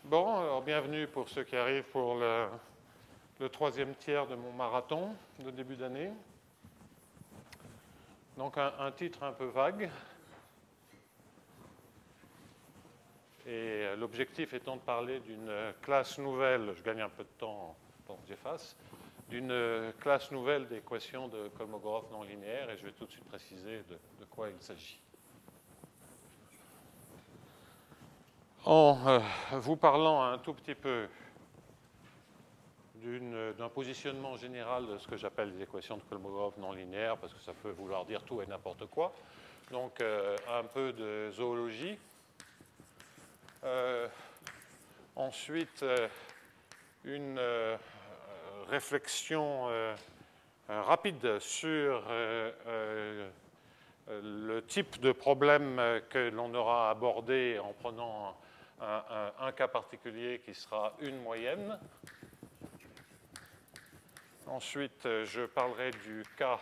Bon, alors bienvenue pour ceux qui arrivent pour le troisième tiers de mon marathon de début d'année. Donc un titre un peu vague. Et l'objectif étant de parler d'une classe nouvelle, je gagne un peu de temps pendant que j'efface, d'une classe nouvelle d'équations de Kolmogorov non linéaires, et je vais tout de suite préciser de quoi il s'agit. En vous parlant un tout petit peu d'un positionnement général de ce que j'appelle les équations de Kolmogorov non linéaires, parce que ça peut vouloir dire tout et n'importe quoi. Donc un peu de zoologie. Ensuite, une réflexion rapide sur le type de problème que l'on aura abordé en prenant un cas particulier qui sera une moyenne. Ensuite, je parlerai du cas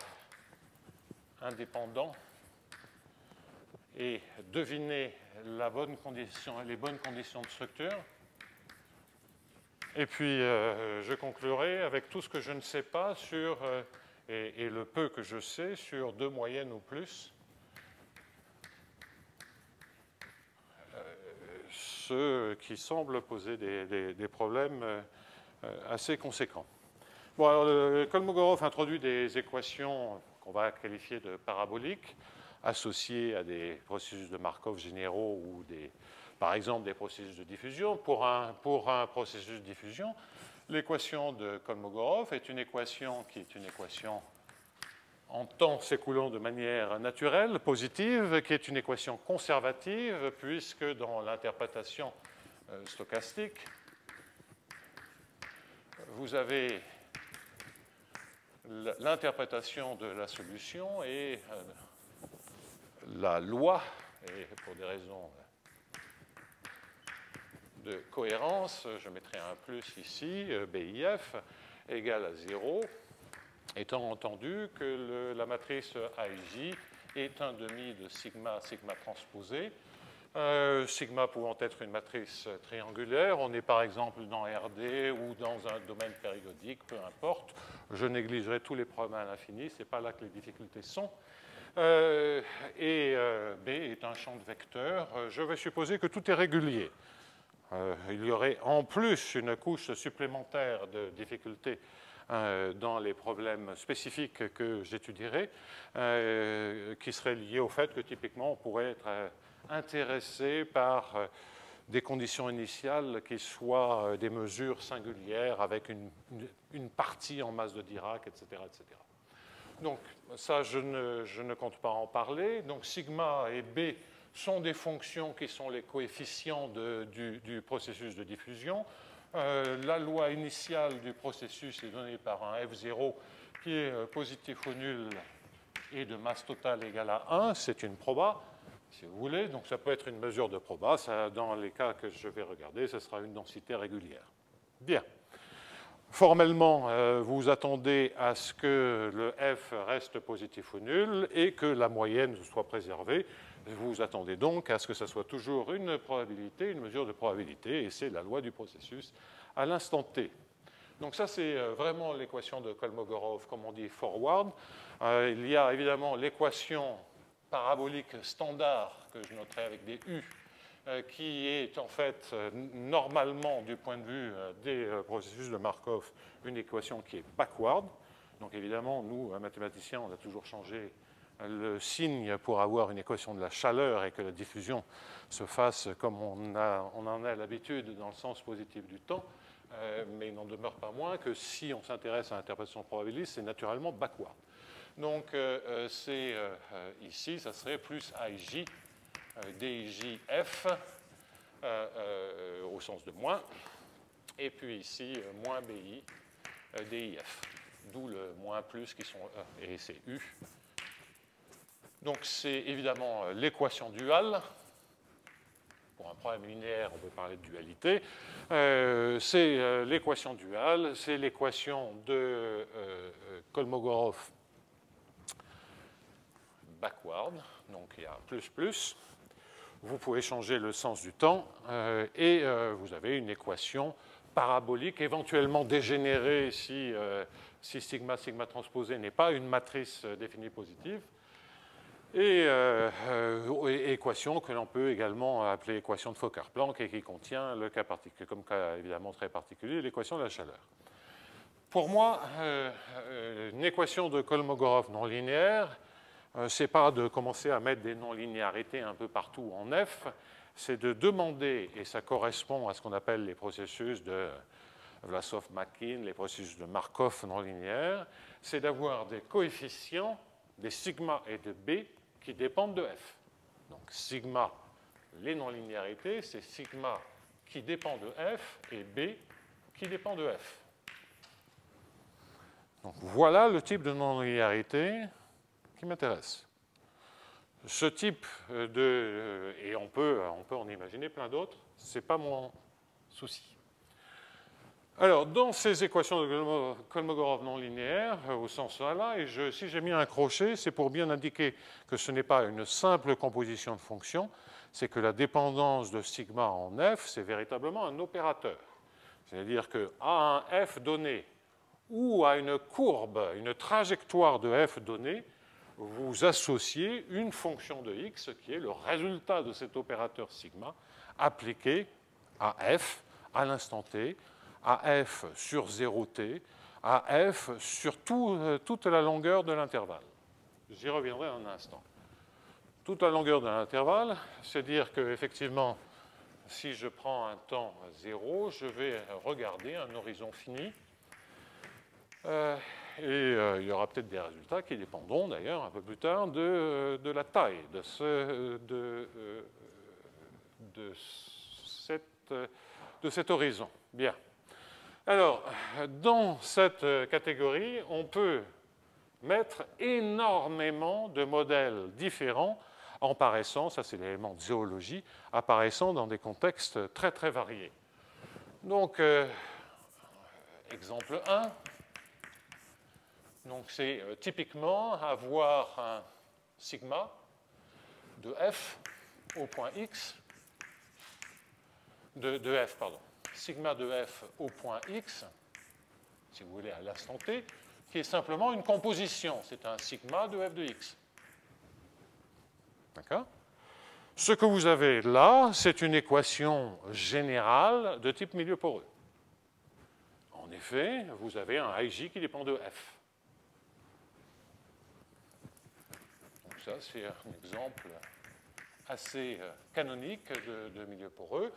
indépendant et deviner les bonnes conditions de structure. Et puis, je conclurai avec tout ce que je ne sais pas sur, et le peu que je sais sur deux moyennes ou plus, ce qui semble poser des problèmes assez conséquents. Bon, alors, Kolmogorov introduit des équations qu'on va qualifier de paraboliques, associées à des processus de Markov généraux ou par exemple des processus de diffusion. Pour un processus de diffusion, l'équation de Kolmogorov est une équation qui est une équation en temps s'écoulant de manière naturelle, positive, qui est une équation conservative, puisque dans l'interprétation stochastique, vous avez l'interprétation de la solution et la loi, et pour des raisons de cohérence, je mettrai un plus ici, BIF égale à 0, étant entendu que la matrice AJ est un demi de sigma transposé, sigma pouvant être une matrice triangulaire. On est par exemple dans RD ou dans un domaine périodique, peu importe. Je négligerai tous les problèmes à l'infini, ce n'est pas là que les difficultés sont. Et B est un champ de vecteurs. Je vais supposer que tout est régulier. Il y aurait en plus une couche supplémentaire de difficultés dans les problèmes spécifiques que j'étudierai, qui seraient liés au fait que typiquement on pourrait être intéressé par des conditions initiales qui soient des mesures singulières avec une partie en masse de Dirac, etc., etc. Donc ça, je ne compte pas en parler. Donc sigma et B sont des fonctions qui sont les coefficients du processus de diffusion. La loi initiale du processus est donnée par un F0 qui est positif ou nul et de masse totale égale à 1. C'est une proba, si vous voulez. Donc ça peut être une mesure de proba. Ça, dans les cas que je vais regarder, ce sera une densité régulière. Bien. Formellement, vous attendez à ce que le F reste positif ou nul et que la moyenne soit préservée. Vous attendez donc à ce que ce soit toujours une probabilité, une mesure de probabilité, et c'est la loi du processus à l'instant t. Donc ça, c'est vraiment l'équation de Kolmogorov, comme on dit, forward. Il y a évidemment l'équation parabolique standard, que je noterai avec des U, qui est en fait normalement, du point de vue des processus de Markov, une équation qui est backward. Donc évidemment, nous, mathématiciens, on a toujours changé le signe pour avoir une équation de la chaleur et que la diffusion se fasse comme on en a l'habitude dans le sens positif du temps, mais il n'en demeure pas moins que si on s'intéresse à l'interprétation probabiliste, c'est naturellement backward. Donc ici, ça serait plus IJ, DIJF, au sens de moins, et puis ici, moins BI, DIF, d'où le moins plus qui sont E, et c'est U. Donc c'est évidemment l'équation duale. Pour un problème linéaire, on peut parler de dualité. C'est l'équation duale, c'est l'équation de Kolmogorov backward, donc il y a plus plus. vous pouvez changer le sens du temps et vous avez une équation parabolique, éventuellement dégénérée si sigma transposé n'est pas une matrice définie positive. Et équation que l'on peut également appeler équation de Fokker-Planck et qui contient le cas particulier, comme cas évidemment très particulier, l'équation de la chaleur. Pour moi, une équation de Kolmogorov non linéaire, c'est pas de commencer à mettre des non-linéarités un peu partout en F, c'est de demander, et ça correspond à ce qu'on appelle les processus de Vlasov-Makin, les processus de Markov non linéaires, c'est d'avoir des coefficients, des sigma et de B, qui dépendent de F. Donc sigma, les non-linéarités, c'est sigma qui dépend de F et B qui dépend de F. Donc voilà le type de non-linéarité qui m'intéresse. Ce type de... et on peut en imaginer plein d'autres, ce n'est pas mon souci. Alors, dans ces équations de Kolmogorov non linéaires, au sens là, et si j'ai mis un crochet, c'est pour bien indiquer que ce n'est pas une simple composition de fonctions, c'est que la dépendance de sigma en f, c'est véritablement un opérateur. C'est-à-dire qu'à un f donné, ou à une courbe, une trajectoire de f donnée, vous associez une fonction de x qui est le résultat de cet opérateur sigma appliqué à f à l'instant t, à f sur 0t, à f sur toute la longueur de l'intervalle. J'y reviendrai en un instant. Toute la longueur de l'intervalle, c'est dire qu'effectivement, si je prends un temps 0, je vais regarder un horizon fini. Il y aura peut-être des résultats qui dépendront d'ailleurs un peu plus tard de la taille de cet horizon. Bien. Alors, dans cette catégorie, on peut mettre énormément de modèles différents apparaissant, ça c'est l'élément de zoologie, apparaissant dans des contextes très très variés. Donc, exemple 1. Donc, c'est typiquement avoir un sigma de f au point x, de f, pardon, sigma de f au point x, si vous voulez, à l'instant t, qui est simplement une composition. C'est un sigma de f de x. D'accord ? Ce que vous avez là, c'est une équation générale de type milieu poreux. En effet, vous avez un IJ qui dépend de f. Donc ça, c'est un exemple assez canonique de milieu poreux.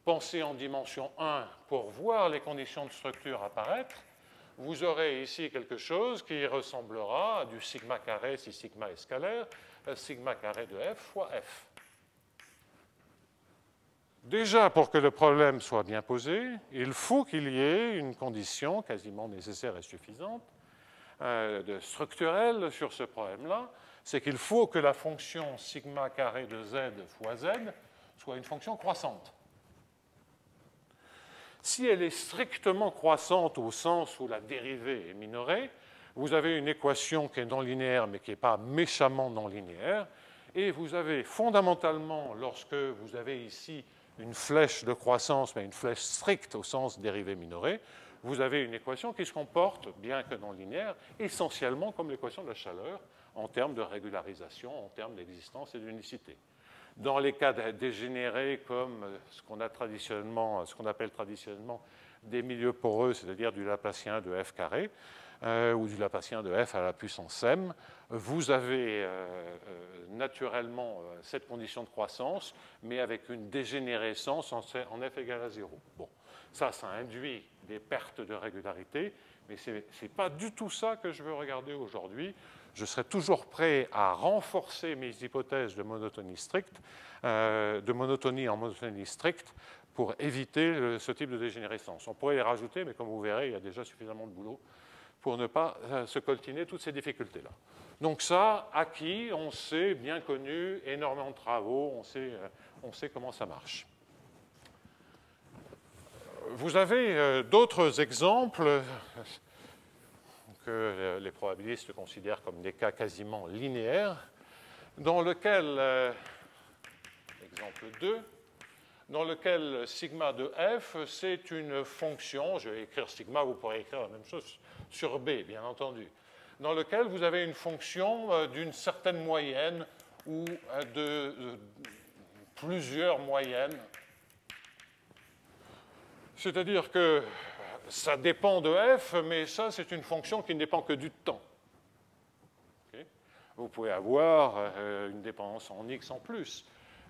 Pensez en dimension 1 pour voir les conditions de structure apparaître. Vous aurez ici quelque chose qui ressemblera à du sigma carré si sigma est scalaire, sigma carré de f fois f. Déjà, pour que le problème soit bien posé, il faut qu'il y ait une condition quasiment nécessaire et suffisante structurelle sur ce problème-là, c'est qu'il faut que la fonction sigma carré de z fois z soit une fonction croissante. Si elle est strictement croissante au sens où la dérivée est minorée, vous avez une équation qui est non linéaire mais qui n'est pas méchamment non linéaire, et vous avez fondamentalement, lorsque vous avez ici une flèche de croissance, mais une flèche stricte au sens dérivée minorée, vous avez une équation qui se comporte, bien que non linéaire, essentiellement comme l'équation de la chaleur, en termes de régularisation, en termes d'existence et d'unicité. Dans les cas dégénérés comme ce qu'on appelle traditionnellement des milieux poreux, c'est-à-dire du Laplacien de f carré, ou du Laplacien de f à la puissance m, vous avez naturellement cette condition de croissance, mais avec une dégénérescence en f égale à 0. Bon, ça induit des pertes de régularité, mais ce n'est pas du tout ça que je veux regarder aujourd'hui. Je serai toujours prêt à renforcer mes hypothèses de monotonie stricte, de monotonie en monotonie stricte, pour éviter ce type de dégénérescence. On pourrait les rajouter, mais comme vous verrez, il y a déjà suffisamment de boulot pour ne pas se coltiner toutes ces difficultés-là. Donc ça, acquis, on sait, bien connu, énormément de travaux, on sait comment ça marche. Vous avez d'autres exemples que les probabilistes considèrent comme des cas quasiment linéaires, dans lequel, exemple 2, dans lequel sigma de f, c'est une fonction, je vais écrire sigma, vous pourrez écrire la même chose sur b, bien entendu, dans lequel vous avez une fonction d'une certaine moyenne ou de plusieurs moyennes. C'est-à-dire que ça dépend de f, mais ça, c'est une fonction qui ne dépend que du temps. Okay? Vous pouvez avoir une dépendance en x en plus,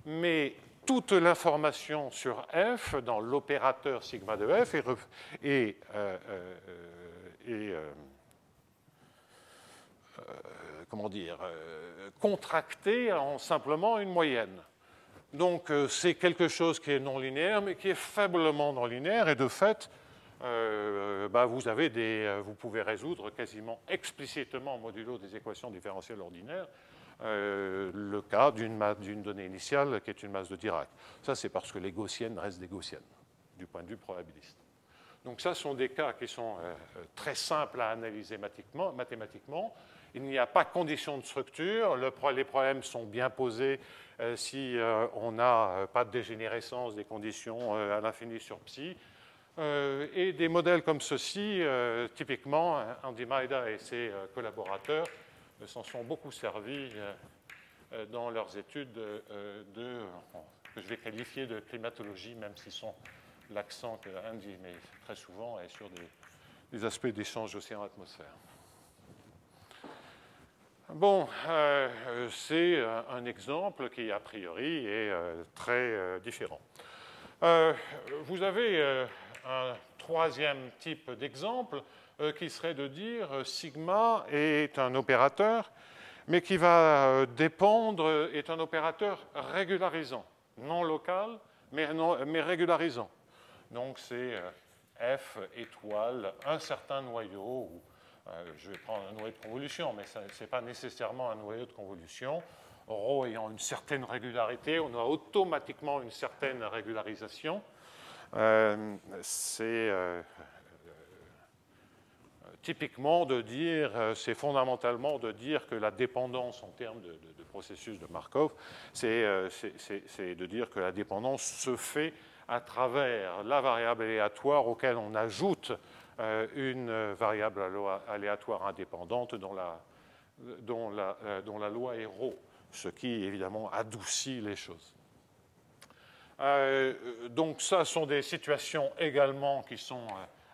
mais toute l'information sur f dans l'opérateur sigma de f est comment dire, contractée en simplement une moyenne. Donc, c'est quelque chose qui est non linéaire, mais qui est faiblement non linéaire, et de fait, vous pouvez résoudre quasiment explicitement modulo des équations différentielles ordinaires le cas d'une donnée initiale qui est une masse de Dirac. Ça, c'est parce que les gaussiennes restent des gaussiennes, du point de vue probabiliste. Donc, ça sont des cas qui sont très simples à analyser mathématiquement. Il n'y a pas de condition de structure. Les problèmes sont bien posés si on n'a pas de dégénérescence des conditions à l'infini sur psi. Et des modèles comme ceci, typiquement, Andy Maeda et ses collaborateurs s'en sont beaucoup servis dans leurs études que je vais qualifier de climatologie, même si l'accent que Andy met très souvent est sur des aspects d'échange océan-atmosphère. Bon, c'est un exemple qui, a priori, est très différent. Vous avez un troisième type d'exemple qui serait de dire sigma est un opérateur, mais qui va dépendre, est un opérateur régularisant, non local, mais régularisant. Donc c'est f étoile un certain noyau, ou je vais prendre un noyau de convolution, mais ce n'est pas nécessairement un noyau de convolution. Rho ayant une certaine régularité, on a automatiquement une certaine régularisation. C'est typiquement de dire, c'est fondamentalement de dire que la dépendance en termes de processus de Markov, c'est de dire que la dépendance se fait à travers la variable aléatoire auquel on ajoute une variable aléatoire indépendante dont la loi est ρ, ce qui évidemment adoucit les choses. Donc ça sont des situations également qui sont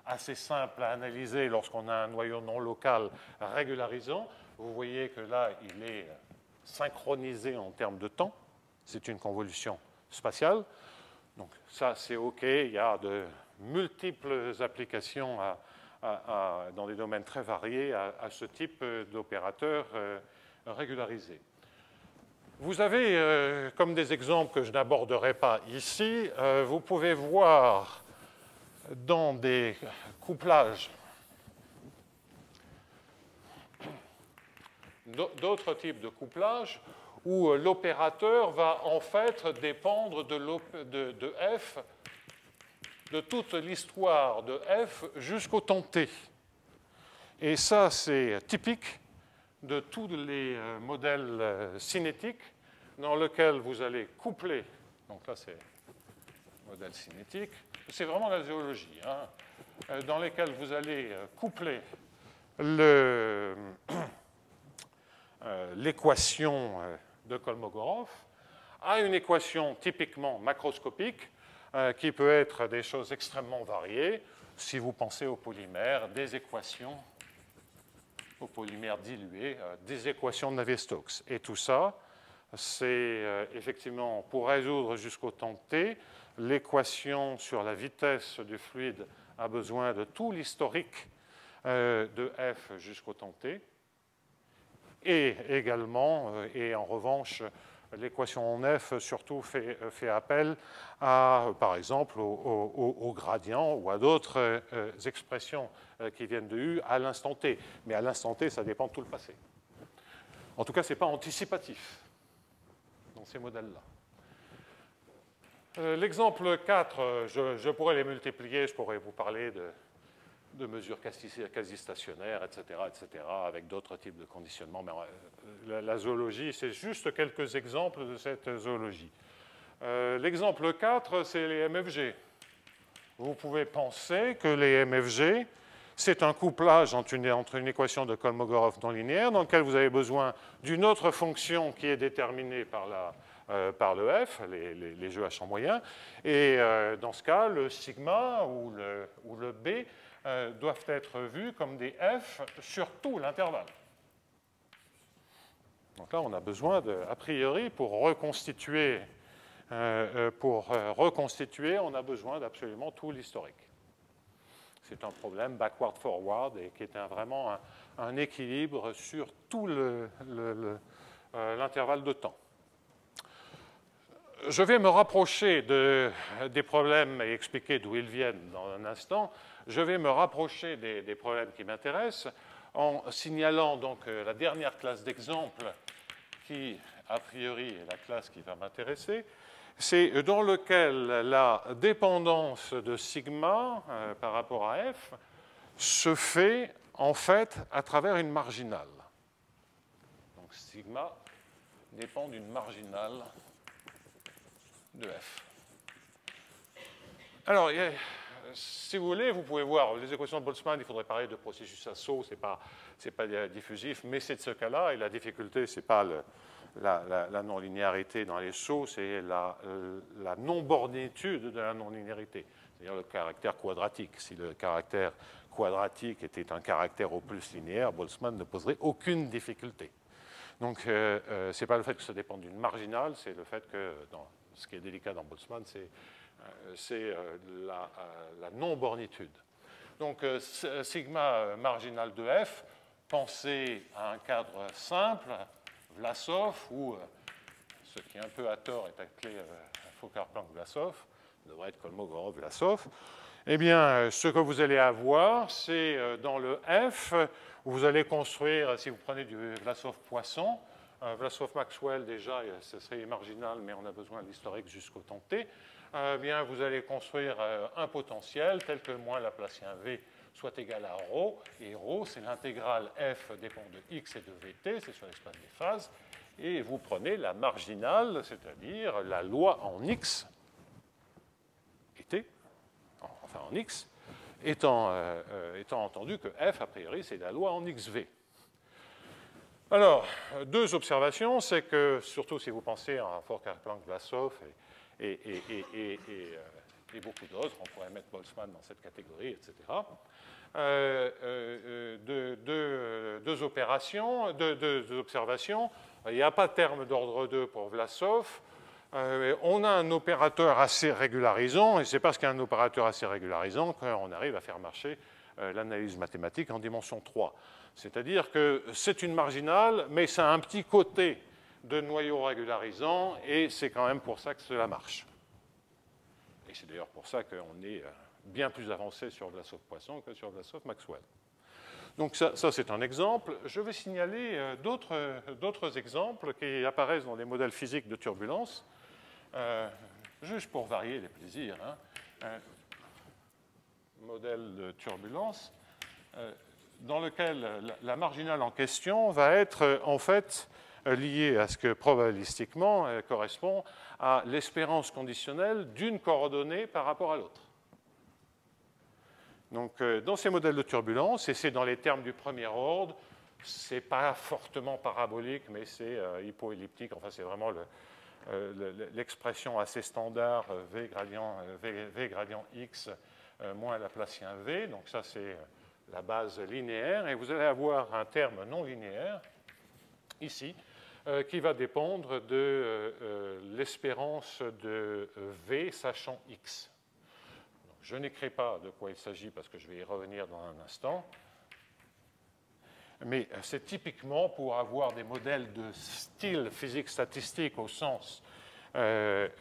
assez simples à analyser lorsqu'on a un noyau non local régularisant. Vous voyez que là, il est synchronisé en termes de temps. C'est une convolution spatiale. Donc ça, c'est OK. Il y a de multiples applications dans des domaines très variés à ce type d'opérateur régularisé. Vous avez, comme des exemples que je n'aborderai pas ici, vous pouvez voir dans des couplages d'autres types de couplages où l'opérateur va en fait dépendre de f, de toute l'histoire de f jusqu'au temps t. Et ça, c'est typique de tous les modèles cinétiques dans lesquels vous allez coupler, donc là c'est modèle cinétique, c'est vraiment la géologie, hein, dans lesquels vous allez coupler l'équation de Kolmogorov à une équation typiquement macroscopique qui peut être des choses extrêmement variées. Si vous pensez aux polymères, des équations aux polymères dilués, des équations de Navier-Stokes. Et tout ça, c'est effectivement pour résoudre jusqu'au temps t, l'équation sur la vitesse du fluide a besoin de tout l'historique de f jusqu'au temps t. Et également, et en revanche, l'équation en f surtout fait appel à, par exemple, au gradient ou à d'autres expressions qui viennent de U à l'instant t. Mais à l'instant t, ça dépend de tout le passé. En tout cas, ce n'est pas anticipatif dans ces modèles-là. L'exemple 4, je pourrais les multiplier, je pourrais vous parler de mesures quasi stationnaires, etc., avec d'autres types de conditionnement. Mais la zoologie, c'est juste quelques exemples de cette zoologie. L'exemple 4, c'est les MFG. Vous pouvez penser que les MFG, c'est un couplage entre une équation de Kolmogorov non linéaire dans laquelle vous avez besoin d'une autre fonction qui est déterminée par le F, les jeux à champ moyen. Et dans ce cas, le sigma ou le B doivent être vus comme des F sur tout l'intervalle. Donc là, on a besoin, a priori, pour reconstituer, on a besoin d'absolument tout l'historique. C'est un problème backward-forward et qui est vraiment un équilibre sur tout l'intervalle de temps. Je vais me rapprocher des problèmes et expliquer d'où ils viennent dans un instant. Je vais me rapprocher des problèmes qui m'intéressent en signalant donc la dernière classe d'exemple qui, a priori, est la classe qui va m'intéresser. C'est dans lequel la dépendance de sigma par rapport à f se fait en fait à travers une marginale. Donc sigma dépend d'une marginale de f. Alors, si vous voulez, vous pouvez voir les équations de Boltzmann, il faudrait parler de processus à saut, ce n'est pas diffusif, mais c'est de ce cas-là, et la difficulté, ce n'est pas la non-linéarité dans les sauts, c'est la non-bornitude de la non-linéarité, c'est-à-dire le caractère quadratique. Si le caractère quadratique était un caractère au plus linéaire, Boltzmann ne poserait aucune difficulté. Donc, ce n'est pas le fait que ça dépende d'une marginale, c'est le fait que, ce qui est délicat dans Boltzmann, c'est la non-bornitude. Donc, sigma marginal de f, pensez à un cadre simple, Vlasov, ou ce qui est un peu à tort est appelé Fokker-Planck-Vlasov, devrait être Kolmogorov-Vlasov. Eh bien, ce que vous allez avoir, c'est dans le F, où vous allez construire, si vous prenez du Vlasov-Poisson, Vlasov-Maxwell, déjà, ce serait marginal, mais on a besoin de l'historique jusqu'au temps t. Bien, vous allez construire un potentiel tel que moins Laplacien V soit égal à ρ, et ρ, c'est l'intégrale f dépend de x et de vt, c'est sur l'espace des phases, et vous prenez la marginale, c'est-à-dire la loi en x, et t, enfin en x, étant entendu que f, a priori, c'est la loi en xv. Alors, deux observations, c'est que, surtout si vous pensez à Fokker-Planck-Vlasov et beaucoup d'autres, on pourrait mettre Boltzmann dans cette catégorie, etc. Deux observations. Il n'y a pas de terme d'ordre 2 pour Vlasov. On a un opérateur assez régularisant, et c'est parce qu'il y a un opérateur assez régularisant qu'on arrive à faire marcher l'analyse mathématique en dimension 3. C'est-à-dire que c'est une marginale, mais ça a un petit côté de noyau régularisant, et c'est quand même pour ça que cela marche. Et c'est d'ailleurs pour ça qu'on est bien plus avancé sur Vlasov-Poisson que sur Vlasov-Maxwell. Donc ça c'est un exemple. Je vais signaler d'autres exemples qui apparaissent dans les modèles physiques de turbulence, juste pour varier les plaisirs. Modèle de turbulence dans lequel la marginale en question va être en fait liée à ce que probabilistiquement correspond à l'espérance conditionnelle d'une coordonnée par rapport à l'autre. Donc, dans ces modèles de turbulence, et c'est dans les termes du premier ordre, ce n'est pas fortement parabolique, mais c'est hypoelliptique. Enfin, c'est vraiment l'expression assez standard V gradient X moins Laplacien V. Donc, ça, c'est la base linéaire. Et vous allez avoir un terme non linéaire, ici, qui va dépendre de l'espérance de V sachant X. Donc, je n'écris pas de quoi il s'agit parce que je vais y revenir dans un instant. Mais c'est typiquement pour avoir des modèles de style physique statistique au sens de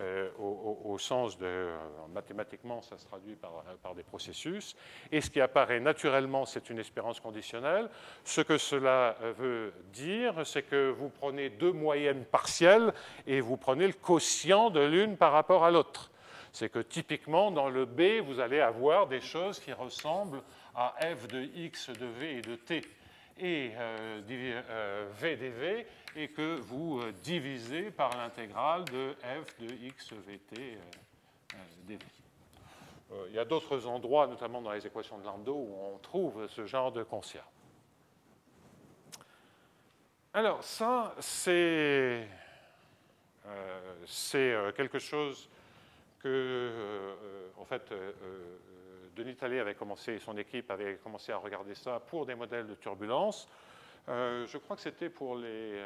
mathématiquement, ça se traduit par des processus. Et ce qui apparaît naturellement, c'est une espérance conditionnelle. Ce que cela veut dire, c'est que vous prenez deux moyennes partielles et vous prenez le quotient de l'une par rapport à l'autre. C'est que typiquement, dans le B, vous allez avoir des choses qui ressemblent à f de x, de v et de t. et VdV et que vous divisez par l'intégrale de f de x vt dv. Il y a d'autres endroits, notamment dans les équations de Landau, où on trouve ce genre de constat. Alors, ça, c'est quelque chose que, en fait, Denis Tallet avait commencé, son équipe avait commencé à regarder ça pour des modèles de turbulence. Je crois que c'était pour les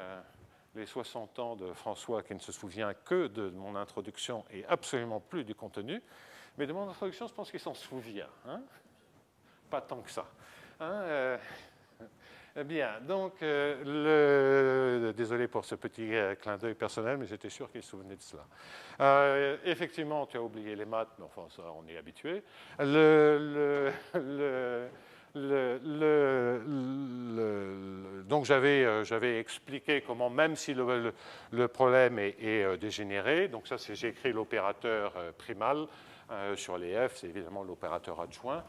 60 ans de François, qui ne se souvient que de mon introduction et absolument plus du contenu. Mais de mon introduction, je pense qu'il s'en souvient. Hein? Pas tant que ça. Hein? Bien, donc, désolé pour ce petit clin d'œil personnel, mais j'étais sûr qu'il se souvenait de cela. Effectivement, tu as oublié les maths, mais enfin, ça, on est habitué. Donc, j'avais expliqué comment, même si le problème est dégénéré, donc ça, j'ai écrit l'opérateur primal sur les F, c'est évidemment l'opérateur adjoint.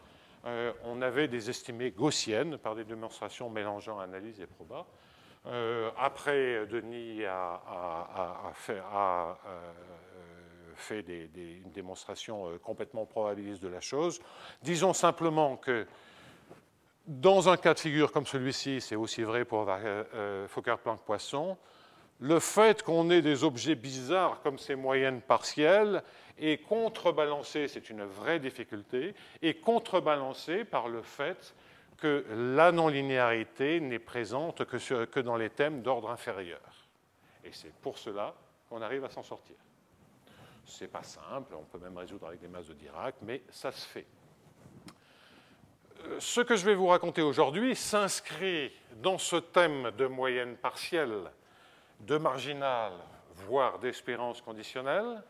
On avait des estimées gaussiennes par des démonstrations mélangeant analyse et proba. Après, Denis a fait une démonstration complètement probabiliste de la chose. Disons simplement que dans un cas de figure comme celui-ci, c'est aussi vrai pour Fokker-Planck-Poisson, le fait qu'on ait des objets bizarres comme ces moyennes partielles est contrebalancé, c'est une vraie difficulté, est contrebalancé par le fait que la non-linéarité n'est présente que dans les thèmes d'ordre inférieur. Et c'est pour cela qu'on arrive à s'en sortir. Ce n'est pas simple, on peut même résoudre avec des masses de Dirac, mais ça se fait. Ce que je vais vous raconter aujourd'hui s'inscrit dans ce thème de moyenne partielle, de marginale, voire d'espérance conditionnelle,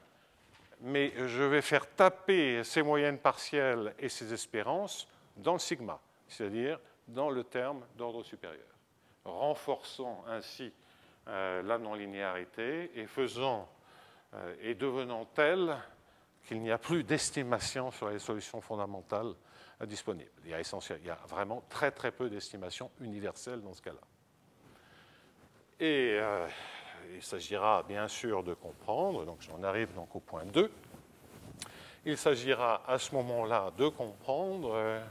mais je vais faire taper ces moyennes partielles et ces espérances dans le sigma, c'est-à-dire dans le terme d'ordre supérieur, renforçant ainsi la non-linéarité et devenant telle qu'il n'y a plus d'estimation sur les solutions fondamentales disponibles. Il y a vraiment très très peu d'estimations universelles dans ce cas-là. Et il s'agira bien sûr de comprendre, donc j'en arrive donc au point 2, il s'agira à ce moment-là de comprendre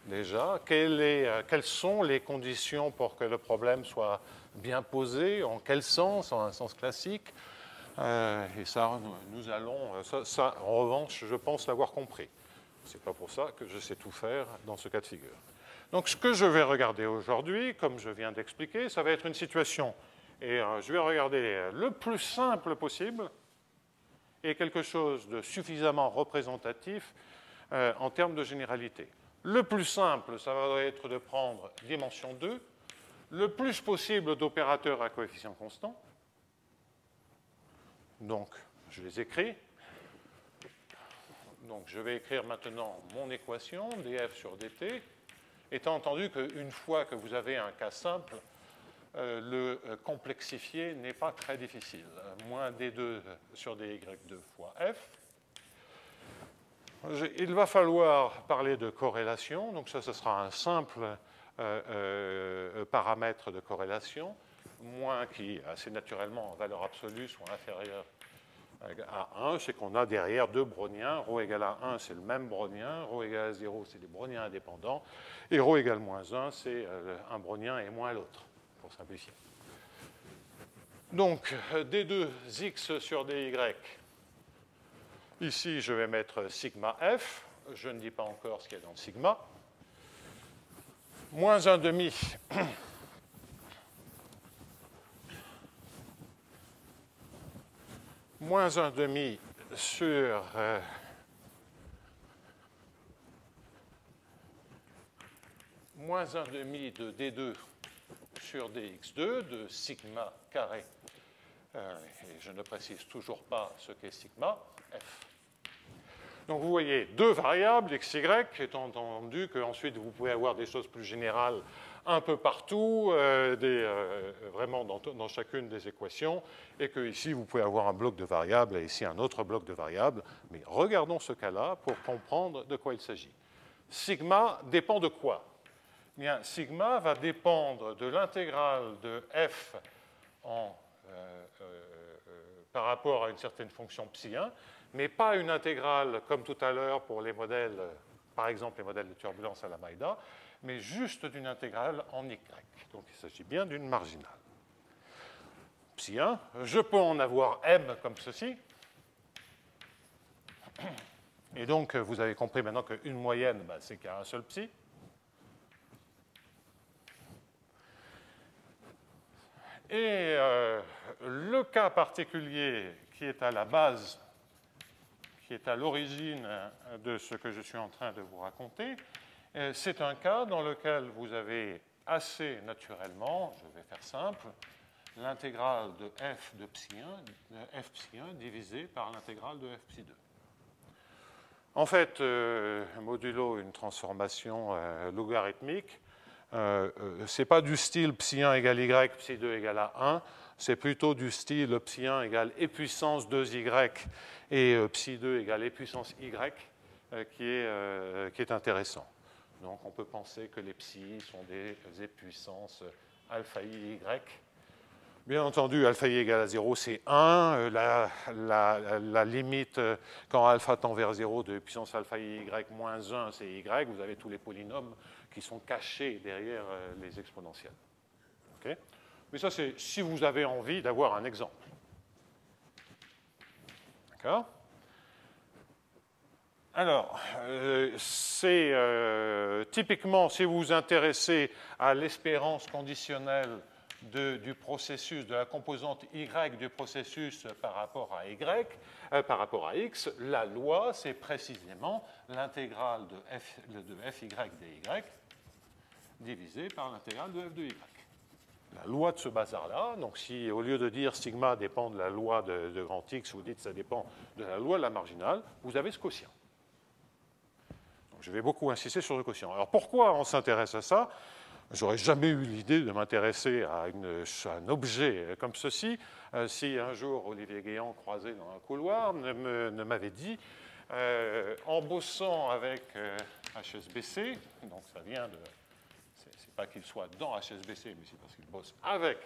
déjà quelles sont les conditions pour que le problème soit bien posé, en quel sens, en un sens classique, et ça, nous allons, ça, en revanche, je pense l'avoir compris. Ce n'est pas pour ça que je sais tout faire dans ce cas de figure. Donc, ce que je vais regarder aujourd'hui, comme je viens d'expliquer, ça va être une situation, et je vais regarder le plus simple possible, et quelque chose de suffisamment représentatif en termes de généralité. Le plus simple, ça va être de prendre dimension 2, le plus possible d'opérateurs à coefficient constant. Donc, je les écris. Donc, je vais écrire maintenant mon équation, df sur dt, étant entendu qu'une fois que vous avez un cas simple, le complexifier n'est pas très difficile. Moins d2 sur dy2 fois f. Il va falloir parler de corrélation. Donc ça, ce sera un simple paramètre de corrélation, moins qui, assez naturellement, en valeur absolue, soit inférieur à 1, c'est qu'on a derrière deux browniens. Ρ égale à 1, c'est le même brownien. Ρ égale à 0, c'est des browniens indépendants. Et ρ égale moins 1, c'est un brownien et moins l'autre, pour simplifier. Donc, d2x sur dy. Ici, je vais mettre sigma f. Je ne dis pas encore ce qu'il y a dans le sigma. Moins 1,5 moins 1,5 sur moins 1,5 de d2 sur dx2 de sigma carré. Et je ne précise toujours pas ce qu'est sigma f. Donc vous voyez deux variables, x, y, étant entendu qu'ensuite vous pouvez avoir des choses plus générales un peu partout, vraiment dans chacune des équations, et que ici vous pouvez avoir un bloc de variables et ici un autre bloc de variables. Mais regardons ce cas-là pour comprendre de quoi il s'agit. Sigma dépend de quoi? bien, sigma va dépendre de l'intégrale de f par rapport à une certaine fonction psi1, mais pas une intégrale comme tout à l'heure pour les modèles, par exemple les modèles de turbulence à la Maïda, mais juste d'une intégrale en y. Donc il s'agit bien d'une marginale. Psi1, je peux en avoir m comme ceci. Et donc, vous avez compris maintenant qu'une moyenne, c'est qu'il y a un seul psi. Et le cas particulier qui est à la base, qui est à l'origine de ce que je suis en train de vous raconter, c'est un cas dans lequel vous avez assez naturellement, je vais faire simple, l'intégrale de f de f psi1 divisé par l'intégrale de f psi2. En fait, modulo une transformation logarithmique, ce n'est pas du style psi1 égale y, psi2 égale à 1, c'est plutôt du style psi1 égale e puissance 2y et psi2 égale e puissance y qui est intéressant. Donc on peut penser que les psi sont des e puissance alpha i, y. Bien entendu, alpha i égale à 0, c'est 1. La limite, quand alpha tend vers 0, de puissance alpha i, y moins 1, c'est y. Vous avez tous les polynômes qui sont cachés derrière les exponentielles. Okay? Mais ça, c'est si vous avez envie d'avoir un exemple. D'accord? Alors, c'est typiquement, si vous vous intéressez à l'espérance conditionnelle du processus, de la composante y du processus par rapport à y, par rapport à x, la loi, c'est précisément l'intégrale de fy dy divisée par l'intégrale de f de y. La loi de ce bazar-là, donc si au lieu de dire sigma dépend de la loi de grand X, vous dites ça dépend de la loi de la marginale, vous avez ce quotient. Donc je vais beaucoup insister sur le quotient. Alors pourquoi on s'intéresse à ça? J'aurais jamais eu l'idée de m'intéresser à un objet comme ceci si un jour Olivier Guéant, croisé dans un couloir, ne m'avait dit, en bossant avec HSBC, donc ça vient de... C'est pas qu'il soit dans HSBC, mais c'est parce qu'il bosse avec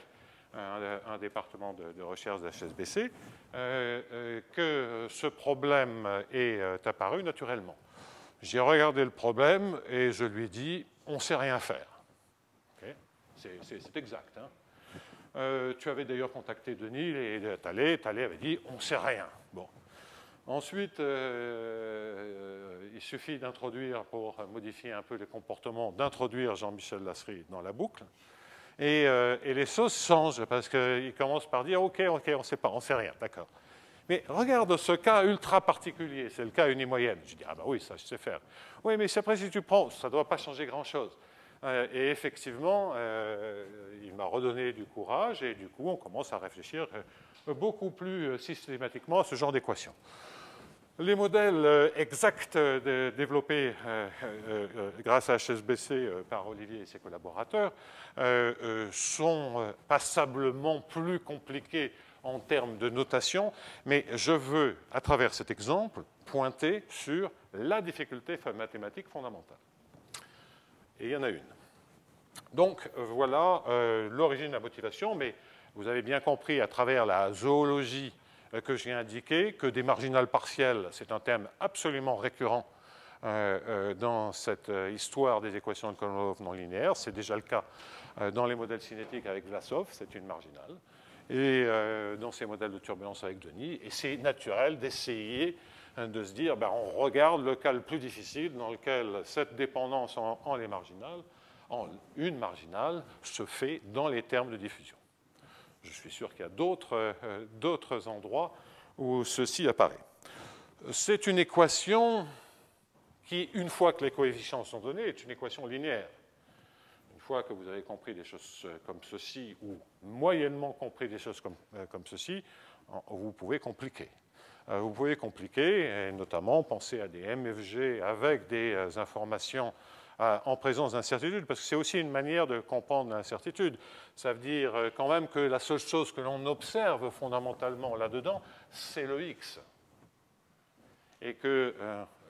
un département de recherche d'HSBC, que ce problème est apparu naturellement. J'ai regardé le problème et je lui ai dit, on ne sait rien faire. Okay, c'est exact. Hein. Tu avais d'ailleurs contacté Denis et Thalé avait dit, on ne sait rien. Bon. Ensuite, il suffit d'introduire, pour modifier un peu les comportements, d'introduire Jean-Michel Lasserie dans la boucle. Et les choses changent parce qu'il commence par dire « Ok, on ne sait pas, on ne sait rien, d'accord. » Mais regarde ce cas ultra particulier, c'est le cas unimoyenne. Je dis « Ah ben oui, ça je sais faire. » Oui, mais après, si tu prends, ça ne doit pas changer grand-chose. Et effectivement, il m'a redonné du courage et du coup, on commence à réfléchir beaucoup plus systématiquement à ce genre d'équations. Les modèles exacts développés grâce à HSBC par Olivier et ses collaborateurs sont passablement plus compliqués en termes de notation, mais je veux, à travers cet exemple, pointer sur la difficulté mathématique fondamentale. Et il y en a une. Donc, voilà l'origine de la motivation, mais vous avez bien compris à travers la zoologie que j'ai indiqué que des marginales partielles, c'est un thème absolument récurrent dans cette histoire des équations de Kolmogorov non linéaires. C'est déjà le cas dans les modèles cinétiques avec Vlasov, c'est une marginale, et dans ces modèles de turbulence avec Denis. Et c'est naturel d'essayer de se dire, ben, on regarde le cas le plus difficile dans lequel cette dépendance en les marginales, en une marginale, se fait dans les termes de diffusion. Je suis sûr qu'il y a d'autres endroits où ceci apparaît. C'est une équation qui, une fois que les coefficients sont donnés, est une équation linéaire. Une fois que vous avez compris des choses comme ceci, ou moyennement compris des choses comme ceci, vous pouvez compliquer. Vous pouvez compliquer, et notamment penser à des MFG avec des informations en présence d'incertitude, parce que c'est aussi une manière de comprendre l'incertitude. Ça veut dire quand même que la seule chose que l'on observe fondamentalement là-dedans, c'est le x. Et que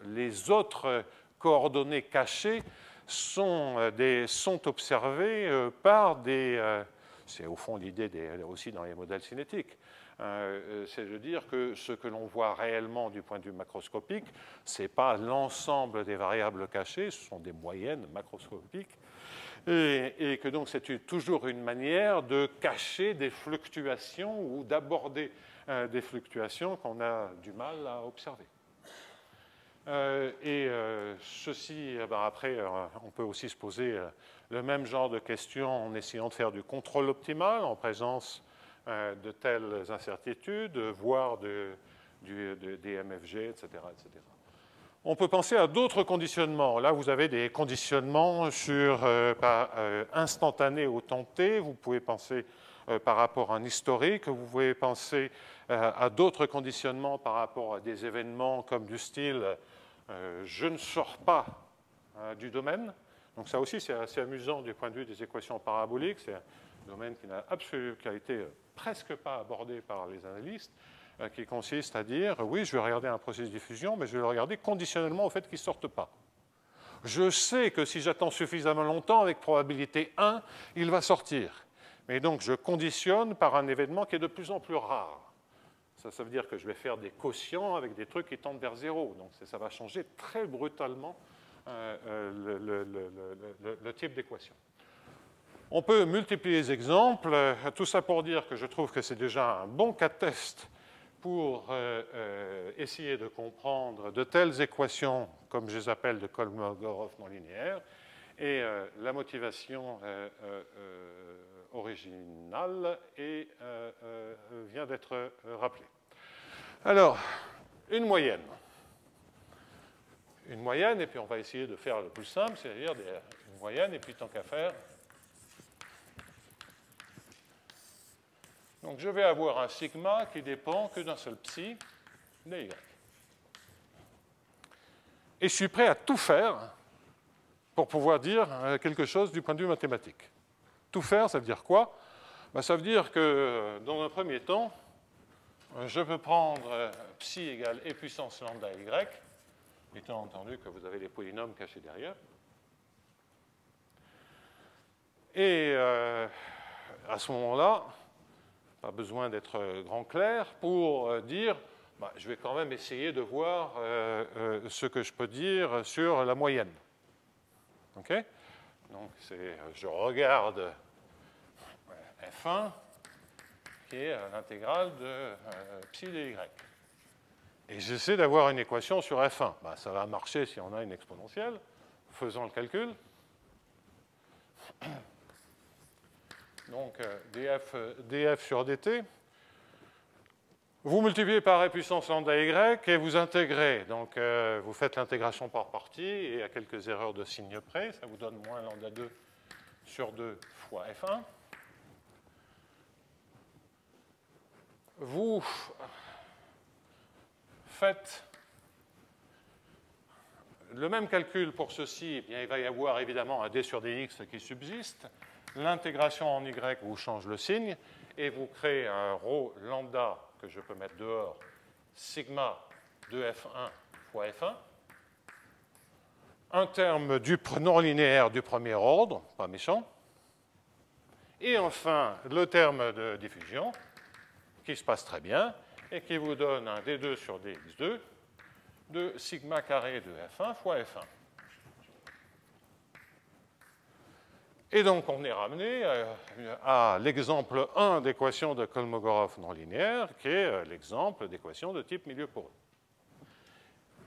les autres coordonnées cachées sont observés par des... c'est au fond l'idée aussi dans les modèles cinétiques. C'est de dire que ce que l'on voit réellement du point de vue macroscopique, ce n'est pas l'ensemble des variables cachées, ce sont des moyennes macroscopiques, et que donc c'est toujours une manière de cacher des fluctuations ou d'aborder des fluctuations qu'on a du mal à observer. Ceci, après, on peut aussi se poser le même genre de questions en essayant de faire du contrôle optimal en présence de telles incertitudes, voire des MFG, etc., etc. On peut penser à d'autres conditionnements. Là, vous avez des conditionnements instantanés au temps t. Vous pouvez penser par rapport à un historique. Vous pouvez penser à d'autres conditionnements par rapport à des événements comme du style je ne sors pas du domaine. Donc ça aussi, c'est assez amusant du point de vue des équations paraboliques. C'est un domaine qui a été presque pas abordé par les analystes, qui consiste à dire, oui, je vais regarder un processus de diffusion, mais je vais le regarder conditionnellement au fait qu'il ne sorte pas. Je sais que si j'attends suffisamment longtemps, avec probabilité 1, il va sortir. Mais donc, je conditionne par un événement qui est de plus en plus rare. Ça veut dire que je vais faire des quotients avec des trucs qui tendent vers 0. Donc, ça va changer très brutalement le type d'équation. On peut multiplier les exemples. Tout ça pour dire que je trouve que c'est déjà un bon cas de test pour essayer de comprendre de telles équations, comme je les appelle, de Kolmogorov non linéaires, et la motivation originale vient d'être rappelée. Alors, une moyenne. Une moyenne, et puis on va essayer de faire le plus simple, c'est-à-dire une moyenne, et puis tant qu'à faire. Donc je vais avoir un sigma qui dépend que d'un seul psi de y. Et je suis prêt à tout faire pour pouvoir dire quelque chose du point de vue mathématique. Tout faire, ça veut dire quoi? Ça veut dire que dans un premier temps, je peux prendre psi égale e puissance lambda y, étant entendu que vous avez les polynômes cachés derrière. Et à ce moment-là, pas besoin d'être grand clair pour dire je vais quand même essayer de voir ce que je peux dire sur la moyenne. OK? Donc, je regarde f1 qui est l'intégrale de psi de y. Et j'essaie d'avoir une équation sur f1. Ça va marcher si on a une exponentielle. Faisons le calcul. Donc, df sur dt. Vous multipliez par e puissance lambda y et vous intégrez. Donc, vous faites l'intégration par partie et à quelques erreurs de signe près, ça vous donne moins lambda 2 sur 2 fois f1. Vous faites le même calcul pour ceci. Eh bien, il va y avoir évidemment un d sur dx qui subsiste. L'intégration en y vous change le signe et vous créez un rho lambda que je peux mettre dehors, sigma de f1 fois f1. Un terme non linéaire du premier ordre, pas méchant. Et enfin, le terme de diffusion, qui se passe très bien, et qui vous donne un d2 sur dx2 de sigma carré de f1 fois f1. Et donc, on est ramené à l'exemple 1 d'équation de Kolmogorov non linéaire, qui est l'exemple d'équation de type milieu poreux.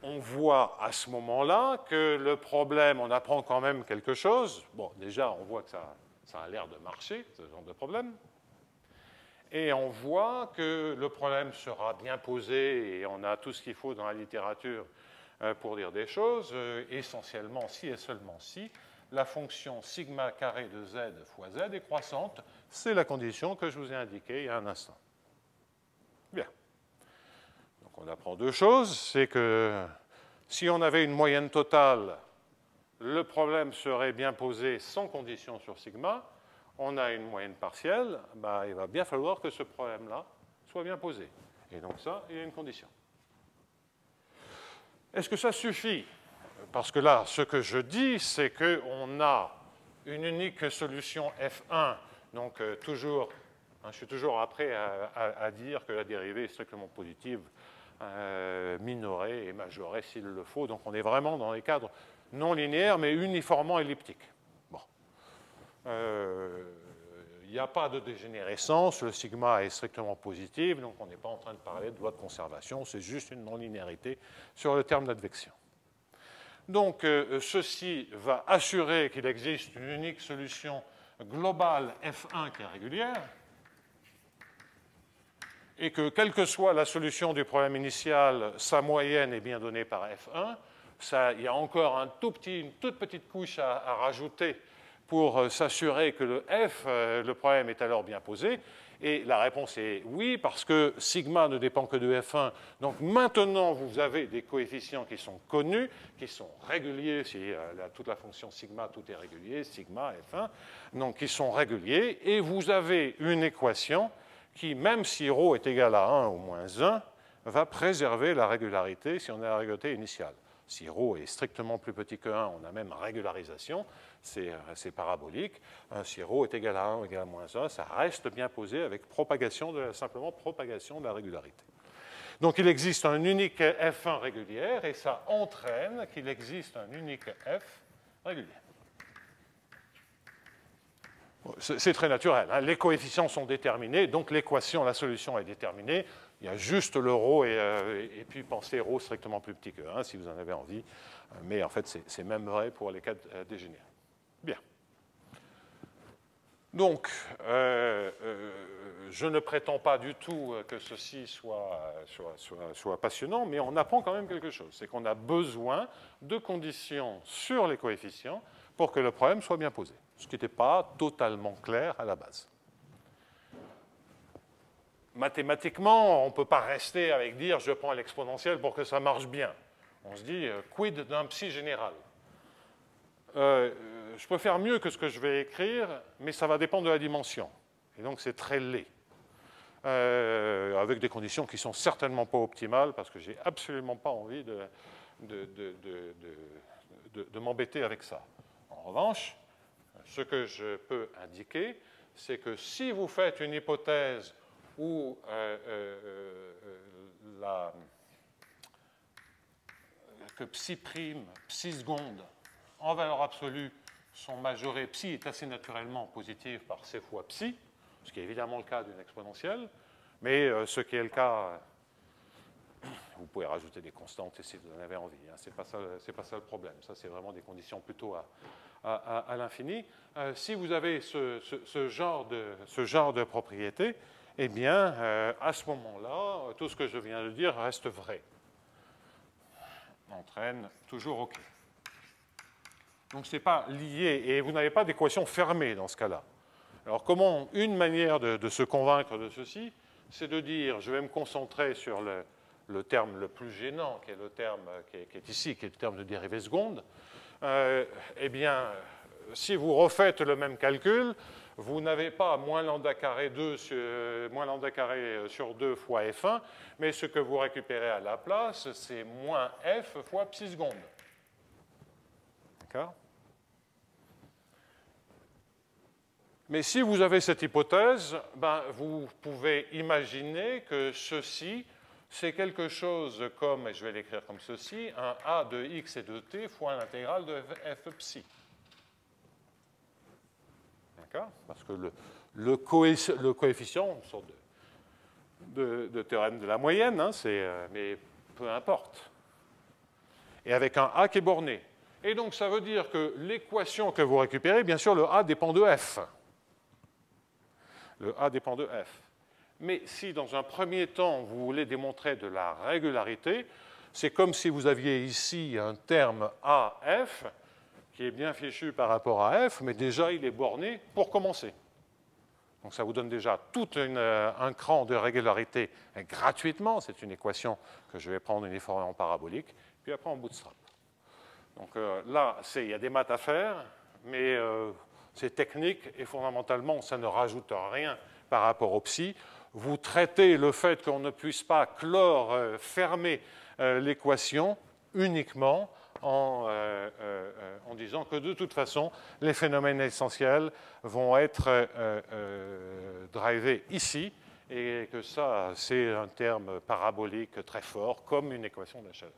On voit à ce moment-là que le problème, on apprend quand même quelque chose. Bon, déjà, on voit que ça a l'air de marcher, ce genre de problème. Et on voit que le problème sera bien posé, et on a tout ce qu'il faut dans la littérature pour dire des choses, essentiellement si et seulement si la fonction sigma carré de z fois z est croissante. C'est la condition que je vous ai indiquée il y a un instant. Bien. Donc on apprend deux choses. C'est que si on avait une moyenne totale, le problème serait bien posé sans condition sur sigma. On a une moyenne partielle, il va bien falloir que ce problème-là soit bien posé. Et donc ça, il y a une condition. Est-ce que ça suffit? Parce que là, ce que je dis, c'est qu'on a une unique solution F1, donc toujours, je suis toujours après à dire que la dérivée est strictement positive, minorée et majorée s'il le faut. Donc on est vraiment dans les cadres non linéaires, mais uniformément elliptiques. Bon. Il n'y a pas de dégénérescence, le sigma est strictement positif, donc on n'est pas en train de parler de loi de conservation, c'est juste une non-linéarité sur le terme d'advection. Donc, ceci va assurer qu'il existe une unique solution globale F1 qui est régulière, et que, quelle que soit la solution du problème initial, sa moyenne est bien donnée par F1. Il y a encore une toute petite couche à rajouter pour s'assurer que le F, le problème est alors bien posé. Et la réponse est oui, parce que sigma ne dépend que de F1. Donc maintenant, vous avez des coefficients qui sont connus, qui sont réguliers. Si toute la fonction sigma, tout est régulier, sigma, F1, donc qui sont réguliers. Et vous avez une équation qui, même si ρ est égal à 1 ou moins 1, va préserver la régularité si on a la régularité initiale. Si ρ est strictement plus petit que 1, on a même régularisation, c'est parabolique. Si ρ est égal à 1 ou égal à moins 1, ça reste bien posé avec simplement propagation de la régularité. Donc il existe un unique F1 régulière et ça entraîne qu'il existe un unique F régulier. C'est très naturel, hein. Les coefficients sont déterminés, donc l'équation, la solution est déterminée. Il y a juste le ρ et puis pensez ρ strictement plus petit que 1 si vous en avez envie. Mais en fait, c'est même vrai pour les cas dégénérés. Bien. Donc, je ne prétends pas du tout que ceci soit passionnant, mais on apprend quand même quelque chose. C'est qu'on a besoin de conditions sur les coefficients pour que le problème soit bien posé, ce qui n'était pas totalement clair à la base. Mathématiquement, on ne peut pas rester avec dire je prends l'exponentielle pour que ça marche bien. On se dit quid d'un psi général. Je peux faire mieux que ce que je vais écrire, mais ça va dépendre de la dimension. Et donc c'est très laid. Avec des conditions qui ne sont certainement pas optimales, parce que je n'ai absolument pas envie de m'embêter avec ça. En revanche, ce que je peux indiquer, c'est que si vous faites une hypothèse où que psi prime, psi seconde, en valeur absolue, sont majorés, psi est assez naturellement positif par c fois psi, ce qui est évidemment le cas d'une exponentielle, mais ce qui est le cas, vous pouvez rajouter des constantes si vous en avez envie, hein. C'est pas ça le problème, ça c'est vraiment des conditions plutôt à l'infini. Si vous avez ce genre de propriété, eh bien, à ce moment-là, tout ce que je viens de dire reste vrai. Entraîne toujours OK. Donc, ce n'est pas lié, et vous n'avez pas d'équation fermée dans ce cas-là. Alors, une manière de se convaincre de ceci, c'est de dire, je vais me concentrer sur le terme le plus gênant, qui est le terme qui est ici, qui est le terme de dérivée seconde. Eh bien, si vous refaites le même calcul, vous n'avez pas moins lambda carré sur 2 fois f1, mais ce que vous récupérez à la place, c'est moins f fois psi seconde. D'accord ? Mais si vous avez cette hypothèse, ben, vous pouvez imaginer que ceci, c'est quelque chose comme, et je vais l'écrire comme ceci, un a de x et de t fois l'intégrale de f psi. D'accord ? Parce que le coefficient, une sorte de théorème de la moyenne, hein, mais peu importe. Et avec un a qui est borné. Et donc, ça veut dire que l'équation que vous récupérez, bien sûr, le a dépend de f. Le a dépend de f. Mais si, dans un premier temps, vous voulez démontrer de la régularité, c'est comme si vous aviez ici un terme af qui est bien fichu par rapport à f, mais déjà, il est borné pour commencer. Donc, ça vous donne déjà tout un cran de régularité gratuitement. C'est une équation que je vais prendre uniformément parabolique, puis après en bootstrap. Donc là, il y a des maths à faire, mais c'est technique et fondamentalement, ça ne rajoute rien par rapport au psi. Vous traitez le fait qu'on ne puisse pas fermer l'équation uniquement en disant que de toute façon, les phénomènes essentiels vont être drivés ici, et que ça, c'est un terme parabolique très fort, comme une équation de la chaleur.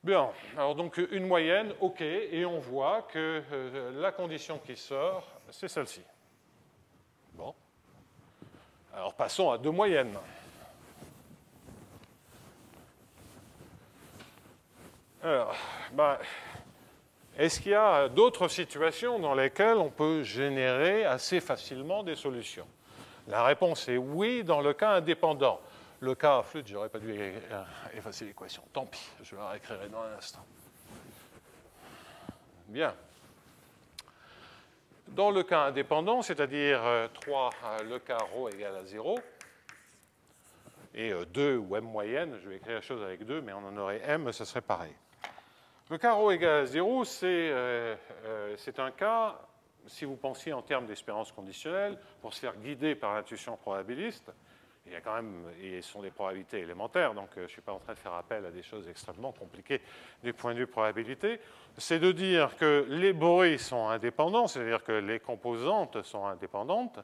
Bien, alors donc une moyenne, OK, et on voit que la condition qui sort, c'est celle-ci. Bon. Alors passons à deux moyennes. Alors, est-ce qu'il y a d'autres situations dans lesquelles on peut générer assez facilement des solutions? La réponse est oui dans le cas indépendant. Le cas à flûte, je n'aurais pas dû effacer l'équation. Tant pis, je la réécrirai dans un instant. Bien. Dans le cas indépendant, c'est-à-dire 3, le cas ρ égale à 0, et 2 ou m moyenne, je vais écrire la chose avec 2, mais on en aurait m, ce serait pareil. Le cas ρ égale à 0, c'est un cas, si vous pensiez en termes d'espérance conditionnelle, pour se faire guider par l'intuition probabiliste, il y a quand même, et ce sont des probabilités élémentaires, donc je ne suis pas en train de faire appel à des choses extrêmement compliquées du point de vue probabilité, c'est de dire que les bruits sont indépendants, c'est-à-dire que les composantes sont indépendantes,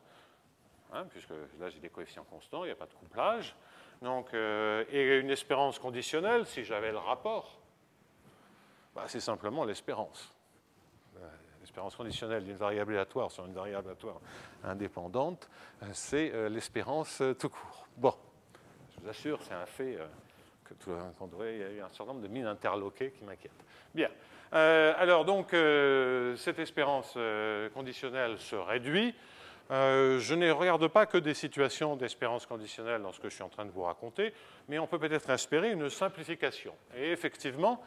hein, puisque là j'ai des coefficients constants, il n'y a pas de couplage, donc, et une espérance conditionnelle, si j'avais le rapport, c'est simplement l'espérance. L'espérance conditionnelle d'une variable aléatoire sur une variable aléatoire indépendante, c'est l'espérance tout court. Bon, je vous assure, c'est un fait qu'on devrait, il y a un certain nombre de mines interloquées qui m'inquiètent. Bien. Alors, donc, cette espérance conditionnelle se réduit. Je ne regarde pas que des situations d'espérance conditionnelle dans ce que je suis en train de vous raconter, mais on peut peut-être inspirer une simplification. Et effectivement,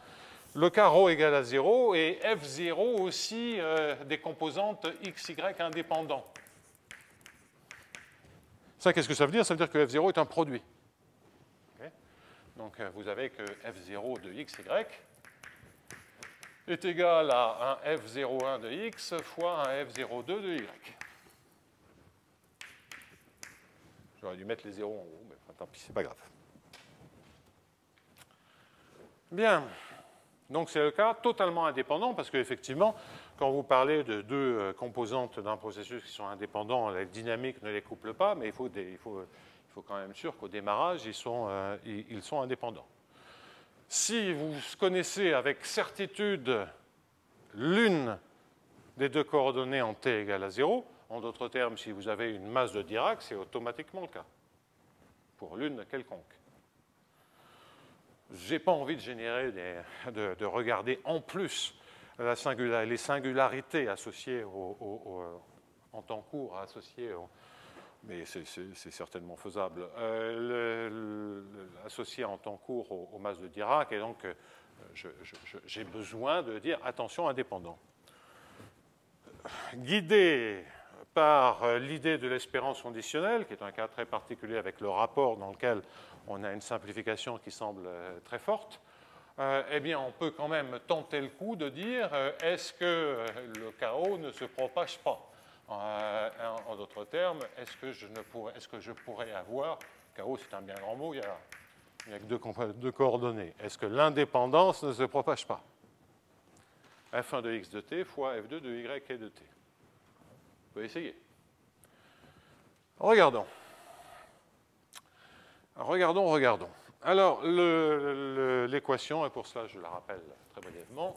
le cas ρ égale à 0 et F0 aussi des composantes x, y indépendants. Ça, qu'est-ce que ça veut dire? Ça veut dire que F0 est un produit. Okay. Donc, vous avez que F0 de x, y est égal à un F01 de x fois un F02 de y. J'aurais dû mettre les zéros en haut, mais tant pis, c'est pas grave. Bien. Donc, c'est le cas totalement indépendant, parce qu'effectivement, quand vous parlez de deux composantes d'un processus qui sont indépendants, la dynamique ne les couple pas, mais il faut quand même être sûr qu'au démarrage, ils sont indépendants. Si vous connaissez avec certitude l'une des deux coordonnées en t égale à 0, en d'autres termes, si vous avez une masse de Dirac, c'est automatiquement le cas, pour l'une quelconque. Je n'ai pas envie de générer, de regarder en plus les singularités associées en temps court, mais c'est certainement faisable, associées en temps court aux masses de Dirac, et donc j'ai besoin de dire attention indépendant. Guidé par l'idée de l'espérance conditionnelle, qui est un cas très particulier avec le rapport dans lequel on a une simplification qui semble très forte, eh bien, on peut quand même tenter le coup de dire est-ce que le chaos ne se propage pas? En d'autres termes, est-ce que je pourrais avoir, chaos c'est un bien grand mot, il n'y a que deux coordonnées, est-ce que l'indépendance ne se propage pas? F1 de x de t fois F2 de y et de t. On peut essayer. Regardons. Regardons. Alors, l'équation, et pour cela je la rappelle très brièvement,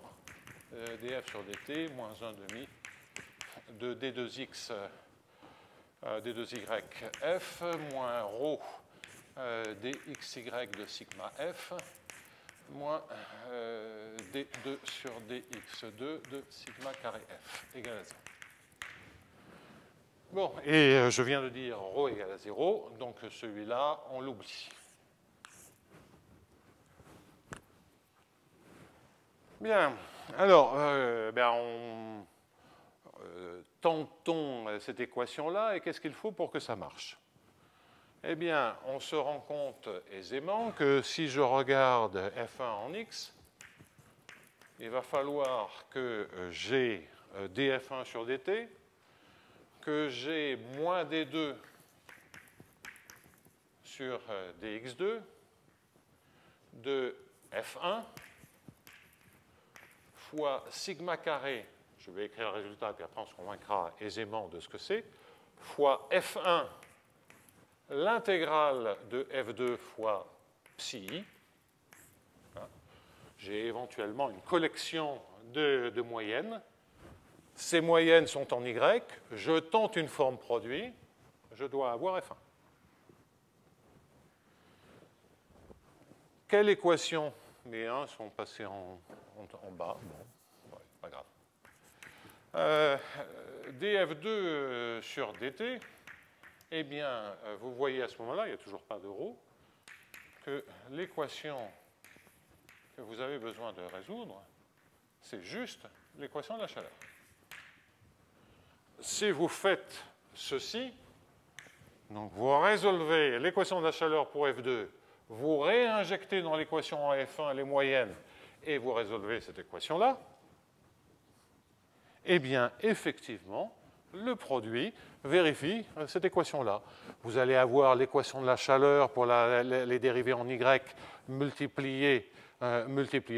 df sur dt moins 1 demi de d2x d2y f moins ρ dxy de sigma f moins d2 sur dx2 de sigma carré f égale à 0. Bon, et je viens de dire ρ égale à 0, donc celui-là, on l'oublie. Bien, alors, tentons cette équation-là, et qu'est-ce qu'il faut pour que ça marche? Eh bien, on se rend compte aisément que si je regarde f1 en x, il va falloir que j'ai df1 sur dt, que j'ai moins d2 sur dx2 de f1 fois sigma carré, je vais écrire le résultat, puis après on se convaincra aisément de ce que c'est, fois F1, l'intégrale de F2 fois psi i. J'ai éventuellement une collection de moyennes. Ces moyennes sont en Y. Je tente une forme produit. Je dois avoir F1. Quelle équation? Les 1 sont passés en bas. Bon, ouais, pas grave. df2 sur dt, eh bien, vous voyez à ce moment-là, il n'y a toujours pas de ρ, que l'équation que vous avez besoin de résoudre, c'est juste l'équation de la chaleur. Si vous faites ceci, donc vous résolvez l'équation de la chaleur pour F2, vous réinjectez dans l'équation en F1 les moyennes et vous résolvez cette équation-là, eh bien, effectivement, le produit vérifie cette équation-là. Vous allez avoir l'équation de la chaleur pour les dérivés en Y multipliée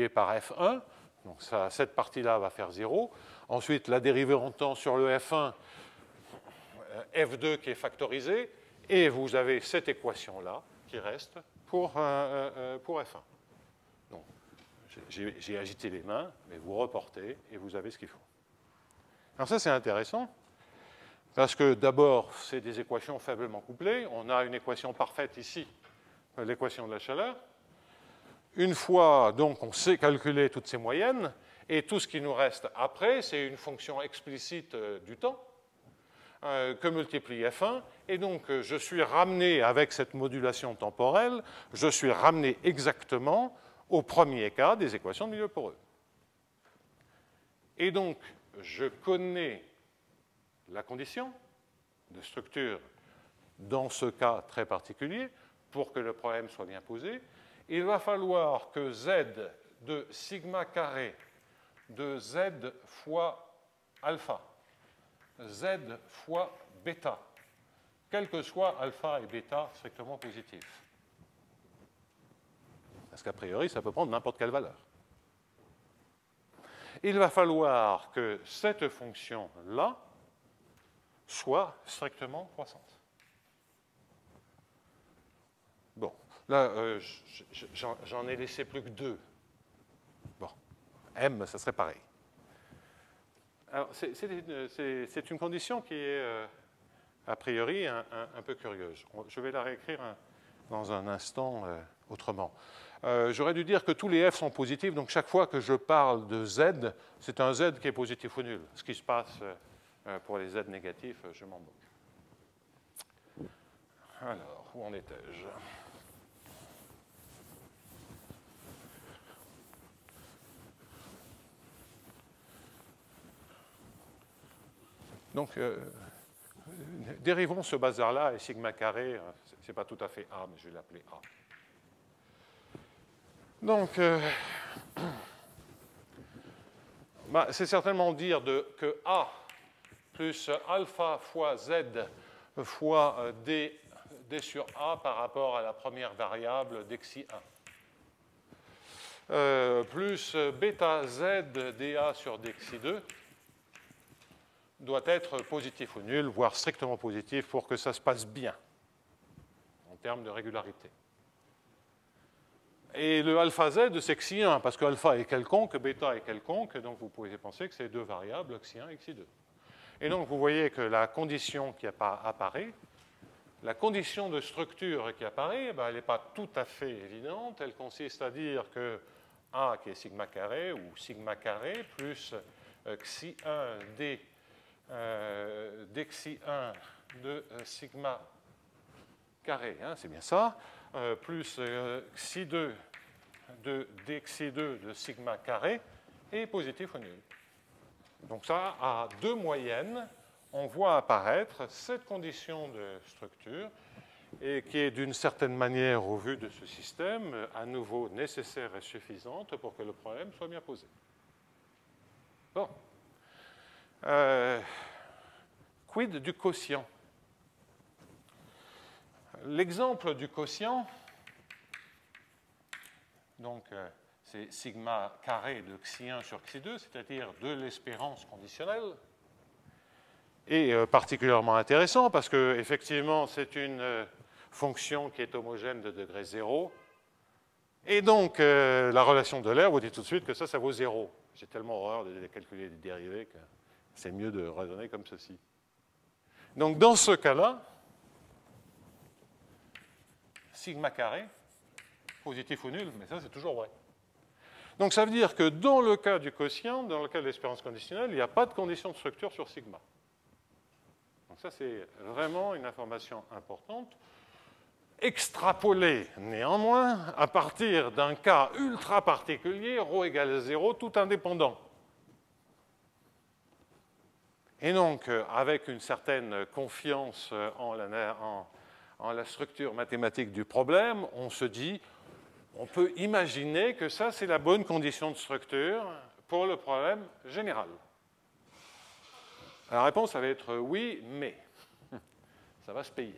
par F1. Donc ça, cette partie-là va faire 0. Ensuite, la dérivée en temps sur le F1, F2 qui est factorisé, et vous avez cette équation-là qui reste pour F1. Donc, j'ai agité les mains, mais vous reportez et vous avez ce qu'il faut. Alors ça, c'est intéressant, parce que d'abord, c'est des équations faiblement couplées. On a une équation parfaite ici, l'équation de la chaleur. Une fois, donc, on sait calculer toutes ces moyennes, et tout ce qui nous reste après, c'est une fonction explicite du temps, que multiplie F1, et donc je suis ramené avec cette modulation temporelle, je suis ramené exactement au premier cas des équations de milieu poreux. Et donc, je connais la condition de structure dans ce cas très particulier pour que le problème soit bien posé. Il va falloir que Z de sigma carré de Z fois alpha, Z fois bêta, quel que soit alpha et bêta strictement positifs. Parce qu'a priori, ça peut prendre n'importe quelle valeur. Il va falloir que cette fonction-là soit strictement croissante. Bon, là, j'en ai laissé plus que 2. Bon, M, ça serait pareil. Alors, c'est une condition qui est, a priori, un peu curieuse. Je vais la réécrire dans un instant autrement. J'aurais dû dire que tous les F sont positifs, donc chaque fois que je parle de Z, c'est un Z qui est positif ou nul. Ce qui se passe pour les Z négatifs, je m'en moque. Alors, où en étais-je ? Donc, dérivons ce bazar-là, et sigma carré, ce n'est pas tout à fait A, mais je vais l'appeler A. Donc, c'est certainement dire que A plus alpha fois Z fois D sur A par rapport à la première variable d'xi 1. Plus bêta Z dA sur dxi 2 doit être positif ou nul, voire strictement positif pour que ça se passe bien en termes de régularité. Et le alpha Z, c'est xi 1, parce que alpha est quelconque, bêta est quelconque, donc vous pouvez penser que c'est deux variables, xi 1 et xi 2. Et donc vous voyez que la condition qui apparaît, la condition de structure qui apparaît, elle n'est pas tout à fait évidente. Elle consiste à dire que A qui est sigma carré, ou sigma carré, plus xi 1 d dxi 1 de sigma carré, hein, c'est bien ça, plus xi 2 de dxi 2 de sigma carré est positif ou nul. Donc ça, à deux moyennes, on voit apparaître cette condition de structure et qui est d'une certaine manière, au vu de ce système, à nouveau nécessaire et suffisante pour que le problème soit bien posé. Bon. Quid du quotient? L'exemple du quotient, donc c'est sigma carré de xi1 sur xi2, c'est-à-dire de l'espérance conditionnelle. Et particulièrement intéressant parce qu'effectivement, c'est une fonction qui est homogène de degré 0. Et donc, la relation d'Euler vous dit tout de suite que ça vaut 0. J'ai tellement horreur de calculer des dérivés que c'est mieux de raisonner comme ceci. Donc, dans ce cas-là, sigma carré, positif ou nul, mais ça, c'est toujours vrai. Donc, ça veut dire que dans le cas du quotient, dans le cas de l'espérance conditionnelle, il n'y a pas de condition de structure sur sigma. Donc, ça, c'est vraiment une information importante. Extrapolée, néanmoins, à partir d'un cas ultra particulier, ρ égale à 0, tout indépendant. Et donc, avec une certaine confiance en la structure mathématique du problème, on se dit, on peut imaginer que ça, c'est la bonne condition de structure pour le problème général. La réponse, ça va être oui, mais ça va se payer.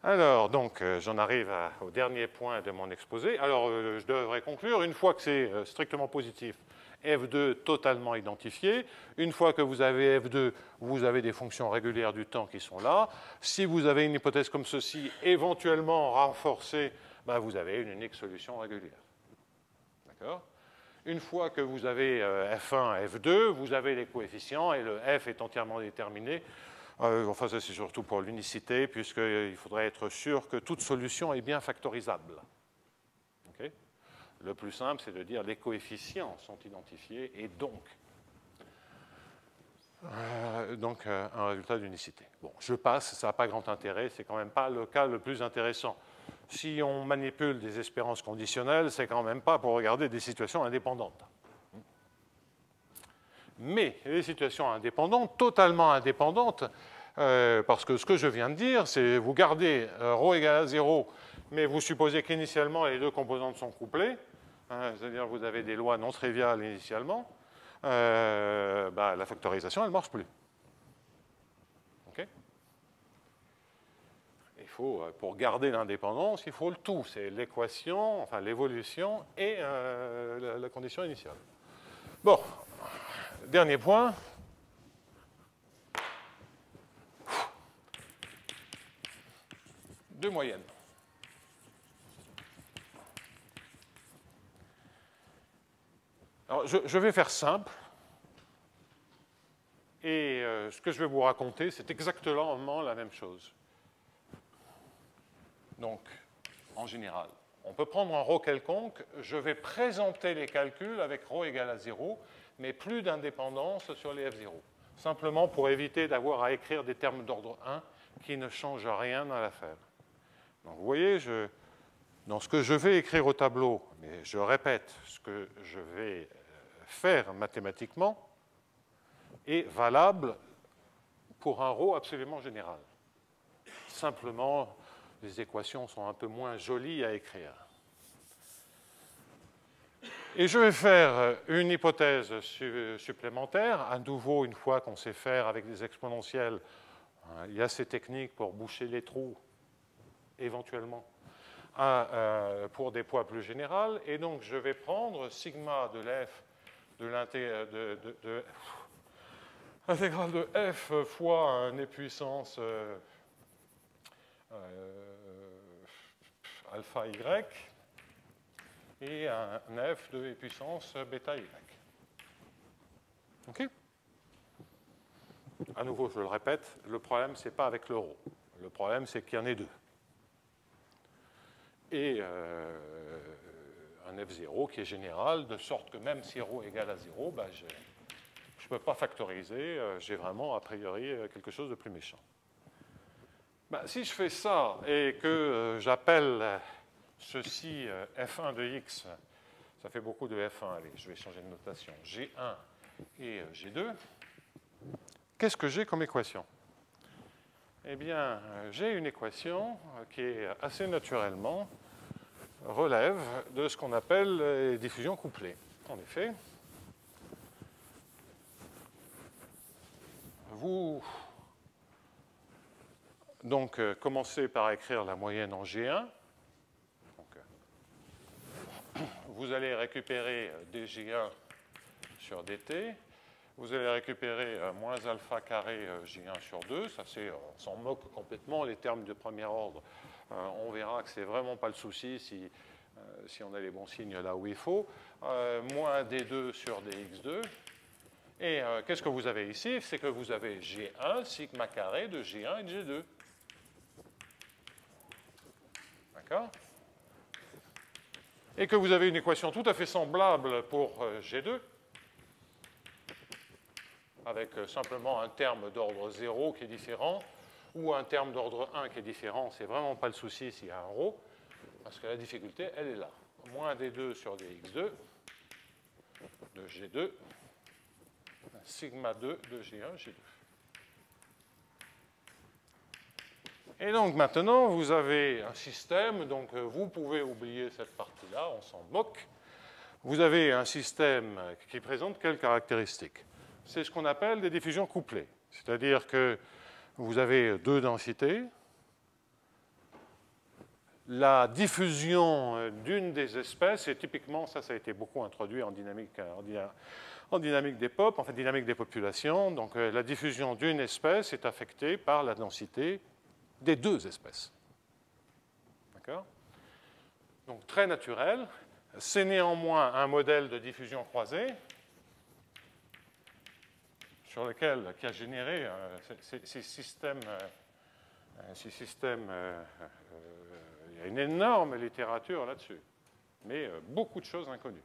Alors, donc, j'en arrive au dernier point de mon exposé. Alors, je devrais conclure. Une fois que c'est strictement positif, F2 totalement identifié. Une fois que vous avez F2, vous avez des fonctions régulières du temps qui sont là. Si vous avez une hypothèse comme ceci, éventuellement renforcée, ben, vous avez une unique solution régulière. D'accord ? Une fois que vous avez F1, F2, vous avez les coefficients et le F est entièrement déterminé. Enfin, ça, c'est surtout pour l'unicité, puisqu'il faudrait être sûr que toute solution est bien factorisable. Okay ? Le plus simple, c'est de dire les coefficients sont identifiés et donc un résultat d'unicité. Bon, je passe, ça n'a pas grand intérêt, c'est quand même pas le cas le plus intéressant. Si on manipule des espérances conditionnelles, c'est quand même pas pour regarder des situations indépendantes. Mais les situations indépendantes, totalement indépendantes, parce que ce que je viens de dire, c'est vous gardez ρ égale à 0, mais vous supposez qu'initialement les deux composantes sont couplées, c'est-à-dire vous avez des lois non triviales initialement, la factorisation, elle ne marche plus. Okay ? Il faut, pour garder l'indépendance, il faut le tout, c'est l'équation, enfin l'évolution et la condition initiale. Bon. Dernier point. De moyenne. Alors, je vais faire simple. Et ce que je vais vous raconter, c'est exactement la même chose. Donc, en général, on peut prendre un ρ quelconque. Je vais présenter les calculs avec ρ égale à 0. Mais plus d'indépendance sur les F0. Simplement pour éviter d'avoir à écrire des termes d'ordre 1 qui ne changent rien dans l'affaire. Donc vous voyez, dans ce que je vais écrire au tableau, mais je répète, ce que je vais faire mathématiquement est valable pour un ρ absolument général. Simplement, les équations sont un peu moins jolies à écrire. Et je vais faire une hypothèse supplémentaire. À nouveau, une fois qu'on sait faire avec des exponentielles, il y a ces techniques pour boucher les trous, éventuellement, pour des poids plus généraux. Et donc, je vais prendre sigma de l'f de l'intégrale de f fois un e puissance alpha y, et un f de e puissance bêta y. OK ? À nouveau, je le répète, le problème, ce n'est pas avec le ρ. Le problème, c'est qu'il y en ait deux. Et un f0 qui est général, de sorte que même si ρ égale à 0, ben je ne peux pas factoriser, j'ai vraiment, a priori, quelque chose de plus méchant. Ben, si je fais ça et que j'appelle ceci f1 de x, ça fait beaucoup de f1, allez, je vais changer de notation, g1 et g2, qu'est-ce que j'ai comme équation? Eh bien, j'ai une équation qui assez naturellement relève de ce qu'on appelle les diffusions couplées. En effet, vous donc commencez par écrire la moyenne en G1. Donc, vous allez récupérer dj1 sur dt. Vous allez récupérer moins alpha carré J1 sur 2. Ça, c'est, on s'en moque complètement, les termes de premier ordre. On verra que ce n'est vraiment pas le souci si on a les bons signes là où il faut. Moins D2 sur dx2. Et qu'est-ce que vous avez ici? C'est que vous avez G1 sigma carré de G1 et de G2. D'accord? Et que vous avez une équation tout à fait semblable pour G2, avec simplement un terme d'ordre 0 qui est différent, ou un terme d'ordre 1 qui est différent. C'est vraiment pas le souci s'il y a un ρ, parce que la difficulté, elle est là. Moins d2 sur dx2 de g2, sigma 2 de g1, g2. Et donc maintenant, vous avez un système, donc vous pouvez oublier cette partie-là, on s'en moque. Vous avez un système qui présente quelles caractéristiques? C'est ce qu'on appelle des diffusions couplées. C'est-à-dire que vous avez deux densités. La diffusion d'une des espèces, et typiquement, ça a été beaucoup introduit en dynamique des pop, en fait dynamique des populations. Donc la diffusion d'une espèce est affectée par la densité des deux espèces. D'accord? Donc très naturel. C'est néanmoins un modèle de diffusion croisée sur lequel, qui a généré ces systèmes. Il y a une énorme littérature là-dessus, mais beaucoup de choses inconnues.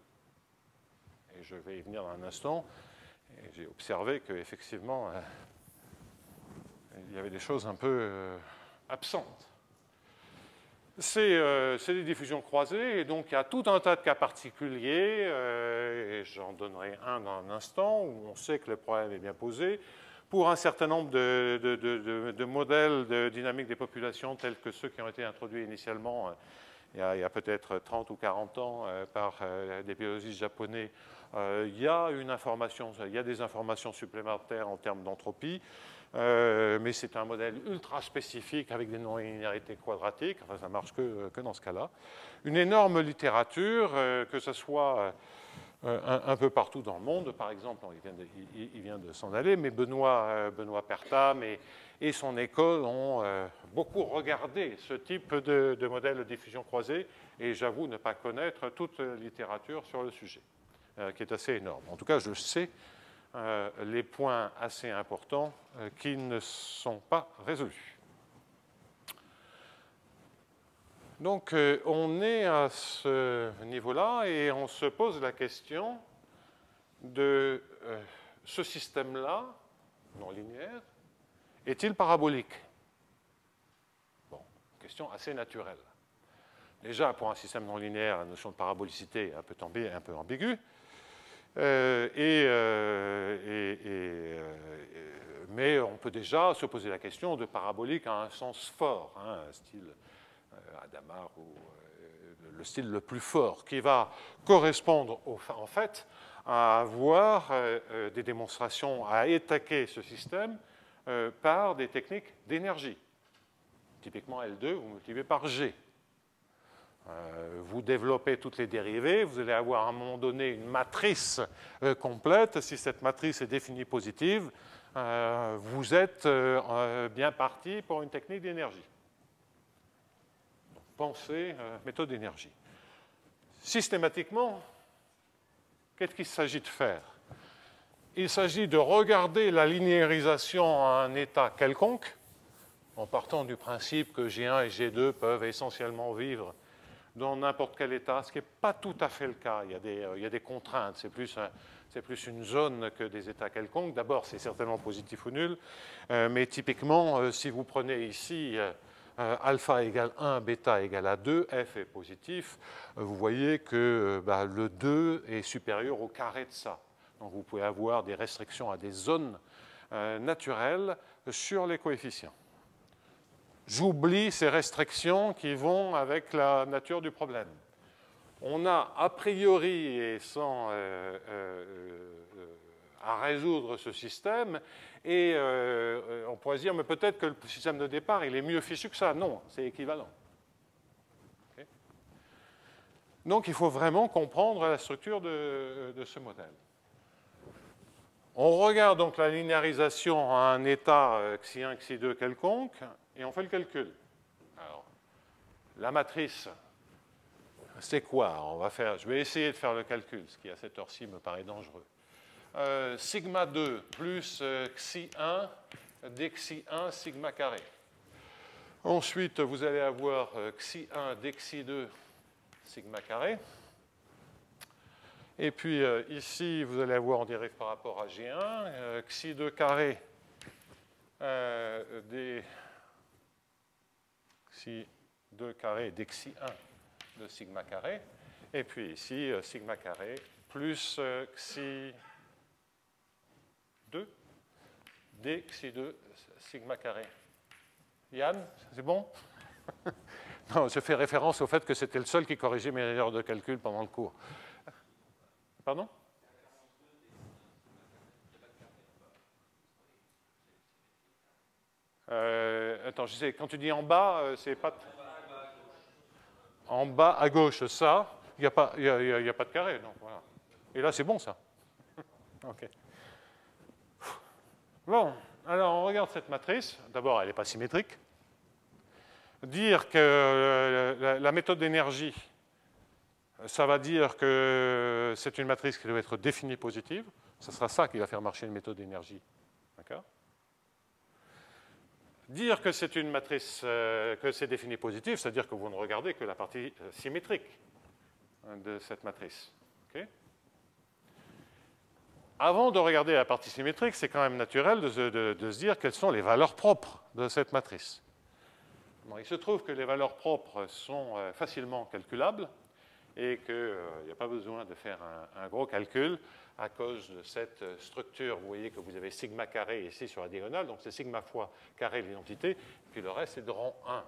Et je vais y venir dans un instant. J'ai observé qu'effectivement, il y avait des choses un peu absentes. C'est des diffusions croisées, et donc il y a tout un tas de cas particuliers, et j'en donnerai un dans un instant, où on sait que le problème est bien posé. Pour un certain nombre de modèles de dynamique des populations, tels que ceux qui ont été introduits initialement il y a peut-être 30 ou 40 ans par des biologistes japonais, il y a des informations supplémentaires en termes d'entropie. Mais c'est un modèle ultra spécifique avec des non-linéarités quadratiques. Enfin, ça ne marche que dans ce cas-là. Une énorme littérature, que ce soit un peu partout dans le monde. Par exemple, il vient de s'en aller, mais Benoît Pertam et son école ont beaucoup regardé ce type de modèle de diffusion croisée, et j'avoue ne pas connaître toute la littérature sur le sujet, qui est assez énorme. En tout cas, je sais les points assez importants qui ne sont pas résolus. Donc, on est à ce niveau-là et on se pose la question de ce système-là, non linéaire, est-il parabolique? Bon, question assez naturelle. Déjà, pour un système non linéaire, la notion de parabolicité est un peu ambiguë. Mais on peut déjà se poser la question de parabolique à un sens fort, hein, style Hadamard ou le style le plus fort, qui va correspondre en fait à avoir des démonstrations, à attaquer ce système par des techniques d'énergie. Typiquement L2, vous multipliez par G. Vous développez toutes les dérivées, vous allez avoir à un moment donné une matrice complète. Si cette matrice est définie positive, vous êtes bien parti pour une technique d'énergie. Pensez méthode d'énergie. Systématiquement, qu'est-ce qu'il s'agit de faire? Il s'agit de regarder la linéarisation à un état quelconque, en partant du principe que G1 et G2 peuvent essentiellement vivre dans n'importe quel état, ce qui n'est pas tout à fait le cas. Il y a des contraintes, c'est plus une zone que des états quelconques. D'abord, c'est certainement positif ou nul, mais typiquement, si vous prenez ici alpha égale 1, bêta égale à 2, f est positif, vous voyez que le 2 est supérieur au carré de ça. Donc vous pouvez avoir des restrictions à des zones naturelles sur les coefficients. J'oublie ces restrictions qui vont avec la nature du problème. On a a priori, et sans à résoudre ce système, et on pourrait se dire, mais peut-être que le système de départ, il est mieux fichu que ça. Non, c'est équivalent. Okay. Donc il faut vraiment comprendre la structure de ce modèle. On regarde donc la linéarisation à un état xi1, xi2 quelconque, et on fait le calcul. Alors, la matrice, c'est quoi? Je vais essayer de faire le calcul, ce qui à cette heure-ci me paraît dangereux. Sigma 2 plus xi1 dxi1 sigma carré. Ensuite, vous allez avoir xi1 dxi2 sigma carré. Et puis ici, vous allez avoir en direct par rapport à G1, xi2 carré xi2 carré dxi1 de sigma carré. Et puis ici, sigma carré plus xi2 dxi2 sigma carré. Yann, c'est bon? Non, je fais référence au fait que c'était le seul qui corrigeait mes erreurs de calcul pendant le cours. Pardon? Attends, je sais, quand tu dis en bas, c'est pas... En bas à gauche, ça, il n'y a pas de carré. Donc voilà. Et là, c'est bon, ça. OK. Bon, alors on regarde cette matrice. D'abord, elle n'est pas symétrique. Dire que la méthode d'énergie, ça va dire que c'est une matrice qui doit être définie positive. Ce sera ça qui va faire marcher une méthode d'énergie. D'accord? Dire que c'est une matrice, que c'est défini positive, c'est-à-dire que vous ne regardez que la partie symétrique de cette matrice. Okay? Avant de regarder la partie symétrique, c'est quand même naturel de se dire quelles sont les valeurs propres de cette matrice. Bon, il se trouve que les valeurs propres sont facilement calculables et qu'il n'y a pas besoin de faire un gros calcul à cause de cette structure. Vous voyez que vous avez sigma carré ici sur la diagonale, donc c'est sigma fois carré l'identité, puis le reste est de rang 1.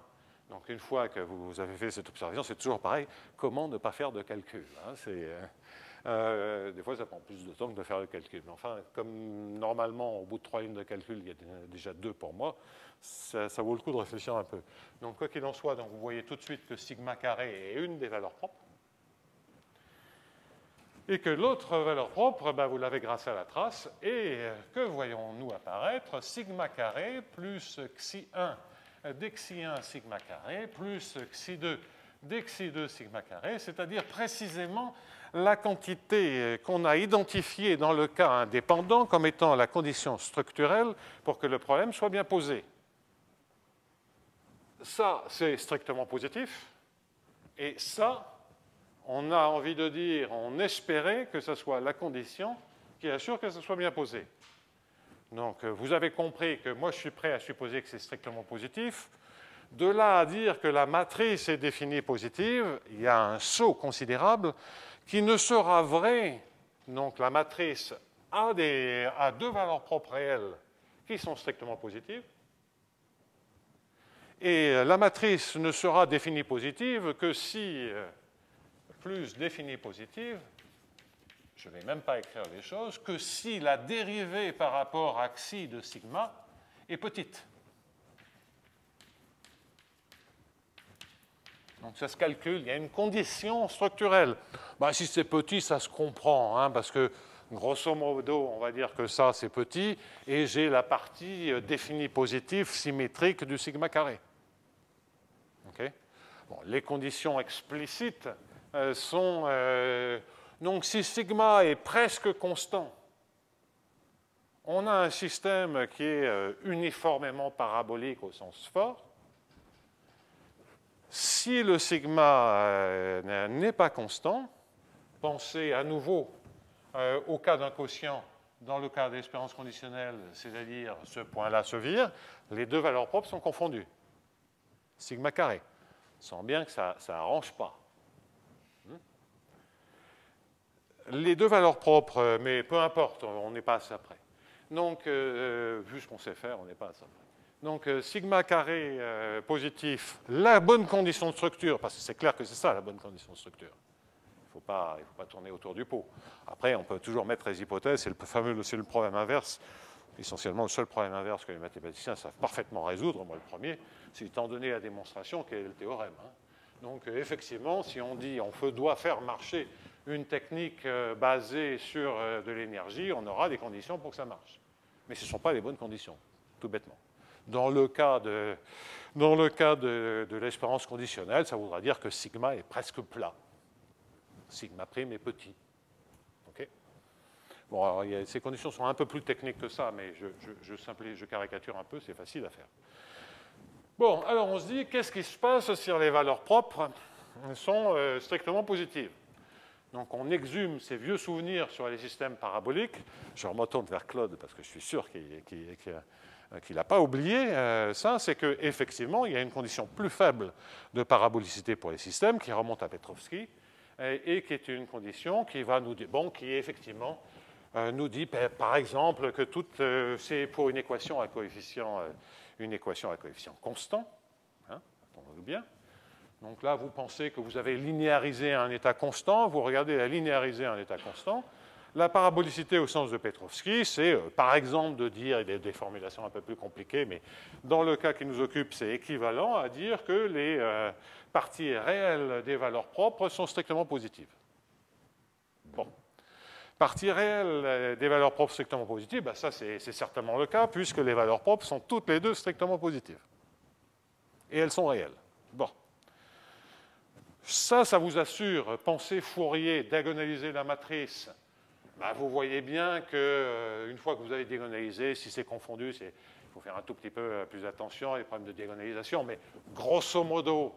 Donc une fois que vous avez fait cette observation, c'est toujours pareil, comment ne pas faire de calcul, hein, des fois, ça prend plus de temps que de faire le calcul. Mais enfin, comme normalement, au bout de 3 lignes de calcul, il y a déjà 2 pour moi, ça vaut le coup de réfléchir un peu. Donc, quoi qu'il en soit, donc, vous voyez tout de suite que sigma carré est une des valeurs propres. Et que l'autre valeur propre, ben, vous l'avez grâce à la trace. Et que voyons-nous apparaître? Sigma carré plus xi1 dxi1 sigma carré plus xi2 dxi2 sigma carré, c'est-à-dire précisément la quantité qu'on a identifiée dans le cas indépendant comme étant la condition structurelle pour que le problème soit bien posé. Ça, c'est strictement positif. Et ça, on a envie de dire, on espérait que ce soit la condition qui assure que ce soit bien posé. Donc, vous avez compris que moi, je suis prêt à supposer que c'est strictement positif. De là à dire que la matrice est définie positive, il y a un saut considérable qui ne sera vrai. Donc la matrice a deux valeurs propres réelles qui sont strictement positives. Et la matrice ne sera définie positive que si plus définie positive, je ne vais même pas écrire les choses, que si la dérivée par rapport à xi de sigma est petite. Donc ça se calcule, il y a une condition structurelle. Ben, si c'est petit, ça se comprend, hein, parce que grosso modo, on va dire que ça, c'est petit, et j'ai la partie définie positive symétrique du sigma carré. Okay? Bon, les conditions explicites sont... donc si sigma est presque constant, on a un système qui est uniformément parabolique au sens fort. Si le sigma n'est pas constant, pensez à nouveau au cas d'un quotient dans le cas d'espérance conditionnelle, c'est-à-dire ce point-là se vire, les deux valeurs propres sont confondues. Sigma carré. On sent bien que ça n'arrange pas. Les deux valeurs propres, mais peu importe, on n'est pas à ça près. Donc, vu ce qu'on sait faire, on n'est pas à ça près. Donc, sigma carré positif, la bonne condition de structure, parce que c'est clair que c'est ça la bonne condition de structure. Il ne faut pas tourner autour du pot. Après, on peut toujours mettre les hypothèses, c'est le problème inverse, essentiellement le seul problème inverse que les mathématiciens savent parfaitement résoudre, moi le premier, c'est étant donné la démonstration quel est le théorème. Hein. Donc, effectivement, si on dit on doit faire marcher une technique basée sur de l'énergie, on aura des conditions pour que ça marche. Mais ce ne sont pas les bonnes conditions, tout bêtement. Dans le cas de l'espérance conditionnelle, ça voudra dire que sigma est presque plat. Sigma prime est petit. Okay. Bon, alors, ces conditions sont un peu plus techniques que ça, mais je caricature un peu, c'est facile à faire. Bon, alors on se dit, qu'est-ce qui se passe si les valeurs propres sont strictement positives? Donc on exhume ces vieux souvenirs sur les systèmes paraboliques. Je me retourne vers Claude parce que je suis sûr qu'il n'a pas oublié ça, c'est qu'effectivement, il y a une condition plus faible de parabolicité pour les systèmes qui remonte à Petrovsky et qui est une condition qui va nous dire, bon, qui effectivement nous dit, par exemple, que c'est pour une équation à coefficient constant, hein, entendons-nous bien. Donc là, vous pensez que vous avez linéarisé un état constant, vous regardez la linéariser un état constant. La parabolicité au sens de Petrovsky, c'est par exemple de dire, il y a des formulations un peu plus compliquées, mais dans le cas qui nous occupe, c'est équivalent à dire que les parties réelles des valeurs propres sont strictement positives. Bon. Parties réelles des valeurs propres strictement positives, ben ça c'est certainement le cas, puisque les valeurs propres sont toutes les deux strictement positives. Et elles sont réelles. Bon. Ça vous assure, pensez Fourier, diagonaliser la matrice. Ben, vous voyez bien qu'une fois que vous avez diagonalisé, si c'est confondu, il faut faire un tout petit peu plus attention, les problèmes de diagonalisation, mais grosso modo,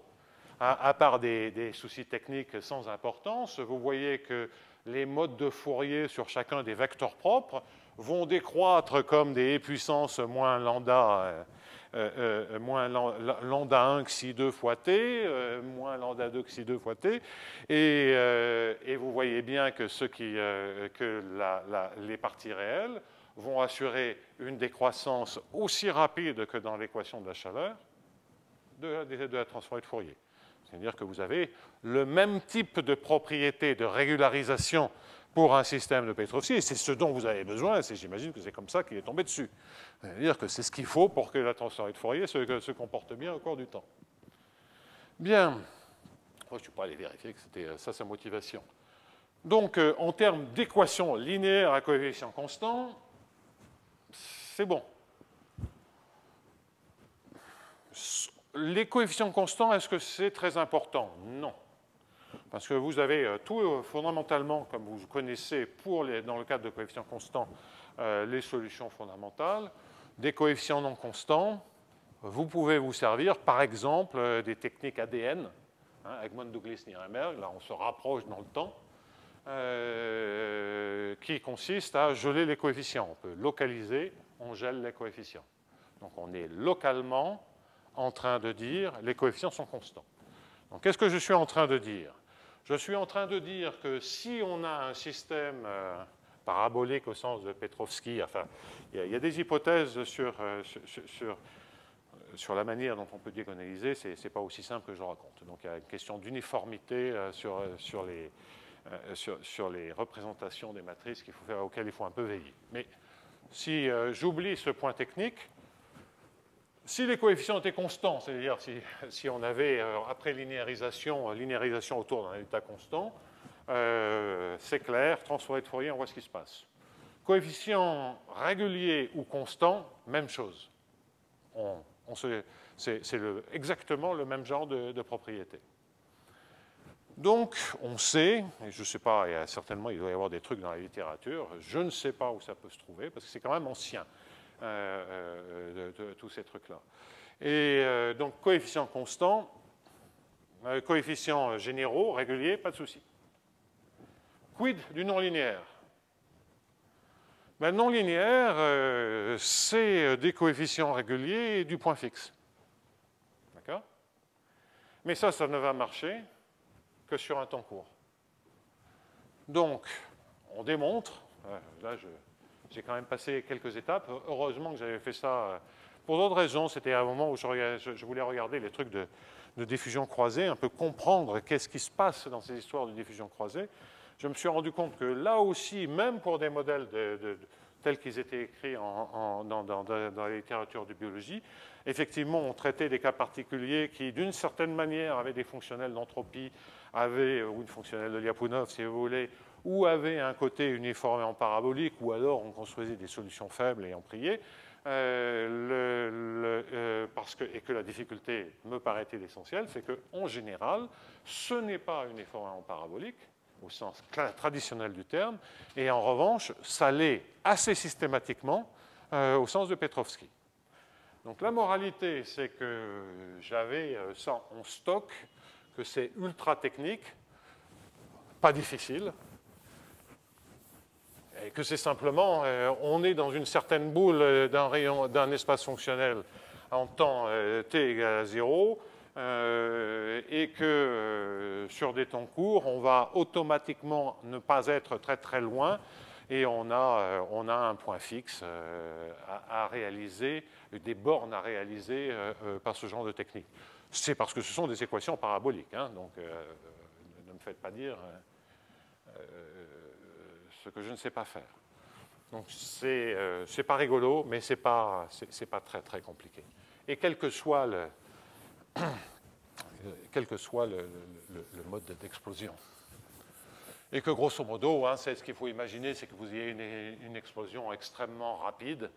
à part des soucis techniques sans importance, vous voyez que les modes de Fourier sur chacun des vecteurs propres vont décroître comme des puissances moins lambda 1 xi 2 fois t, moins lambda 2 xi 2 fois t, et vous voyez bien que, les parties réelles vont assurer une décroissance aussi rapide que dans l'équation de la chaleur de la transformée de Fourier. C'est-à-dire que vous avez le même type de propriété de régularisation pour un système de Petrovsky, et c'est ce dont vous avez besoin, et j'imagine que c'est comme ça qu'il est tombé dessus. C'est-à-dire que c'est ce qu'il faut pour que la transformée de Fourier se comporte bien au cours du temps. Bien. Je ne suis pas allé vérifier que c'était ça sa motivation. Donc, en termes d'équation linéaire à coefficient constant, c'est bon. Les coefficients constants, est-ce que c'est très important? Non. Parce que vous avez tout fondamentalement, comme vous connaissez dans le cadre de coefficients constants, les solutions fondamentales. Des coefficients non constants, vous pouvez vous servir, par exemple, des techniques ADN, hein, Egmont, Douglas, Nirenberg, là on se rapproche dans le temps, qui consiste à geler les coefficients. On peut localiser, on gèle les coefficients. Donc on est localement en train de dire les coefficients sont constants. Donc qu'est-ce que je suis en train de dire? Je suis en train de dire que si on a un système parabolique au sens de Petrovsky, enfin, il y a des hypothèses sur la manière dont on peut diagonaliser, ce n'est pas aussi simple que je le raconte. Donc il y a une question d'uniformité sur les représentations des matrices auxquelles il faut un peu veiller. Mais si j'oublie ce point technique, si les coefficients étaient constants, c'est-à-dire si on avait, après linéarisation autour d'un état constant, c'est clair, transformé de Fourier, on voit ce qui se passe. Coefficient régulier ou constant, même chose. C'est exactement le même genre de propriété. Donc, on sait, et je ne sais pas, certainement il doit y avoir des trucs dans la littérature, je ne sais pas où ça peut se trouver, parce que c'est quand même ancien. De tous ces trucs-là. Et donc, coefficients constants, coefficients généraux, réguliers, pas de souci. Quid du non-linéaire? Ben, non-linéaire, c'est des coefficients réguliers et du point fixe. D'accord? Mais ça ne va marcher que sur un temps court. Donc, on démontre, là j'ai quand même passé quelques étapes. Heureusement que j'avais fait ça pour d'autres raisons. C'était à un moment où je voulais regarder les trucs de diffusion croisée, un peu comprendre qu'est-ce qui se passe dans ces histoires de diffusion croisée. Je me suis rendu compte que là aussi, même pour des modèles tels qu'ils étaient écrits dans la littérature de biologie. Effectivement, on traitait des cas particuliers qui, d'une certaine manière, avaient des fonctionnels d'entropie, ou une fonctionnelle de Lyapunov, si vous voulez, ou avaient un côté uniforme et en parabolique, ou alors on construisait des solutions faibles et en priait. Et que la difficulté, me paraît-il essentielle, c'est qu'en général, ce n'est pas uniforme et en parabolique, au sens traditionnel du terme, et en revanche, ça l'est assez systématiquement au sens de Petrovski. Donc la moralité, c'est que j'avais ça en stock, que c'est ultra technique, pas difficile, et que c'est simplement, on est dans une certaine boule d'un espace fonctionnel en temps t égale à 0, et que sur des temps courts, on va automatiquement ne pas être très très loin, et on a un point fixe à réaliser, des bornes à réaliser par ce genre de technique. C'est parce que ce sont des équations paraboliques, hein, donc ne me faites pas dire ce que je ne sais pas faire. Donc c'est pas rigolo, mais c'est pas très très compliqué. Et quel que soit le mode d'explosion. Et que grosso modo, hein, c'est ce qu'il faut imaginer, c'est que vous ayez une explosion extrêmement rapide,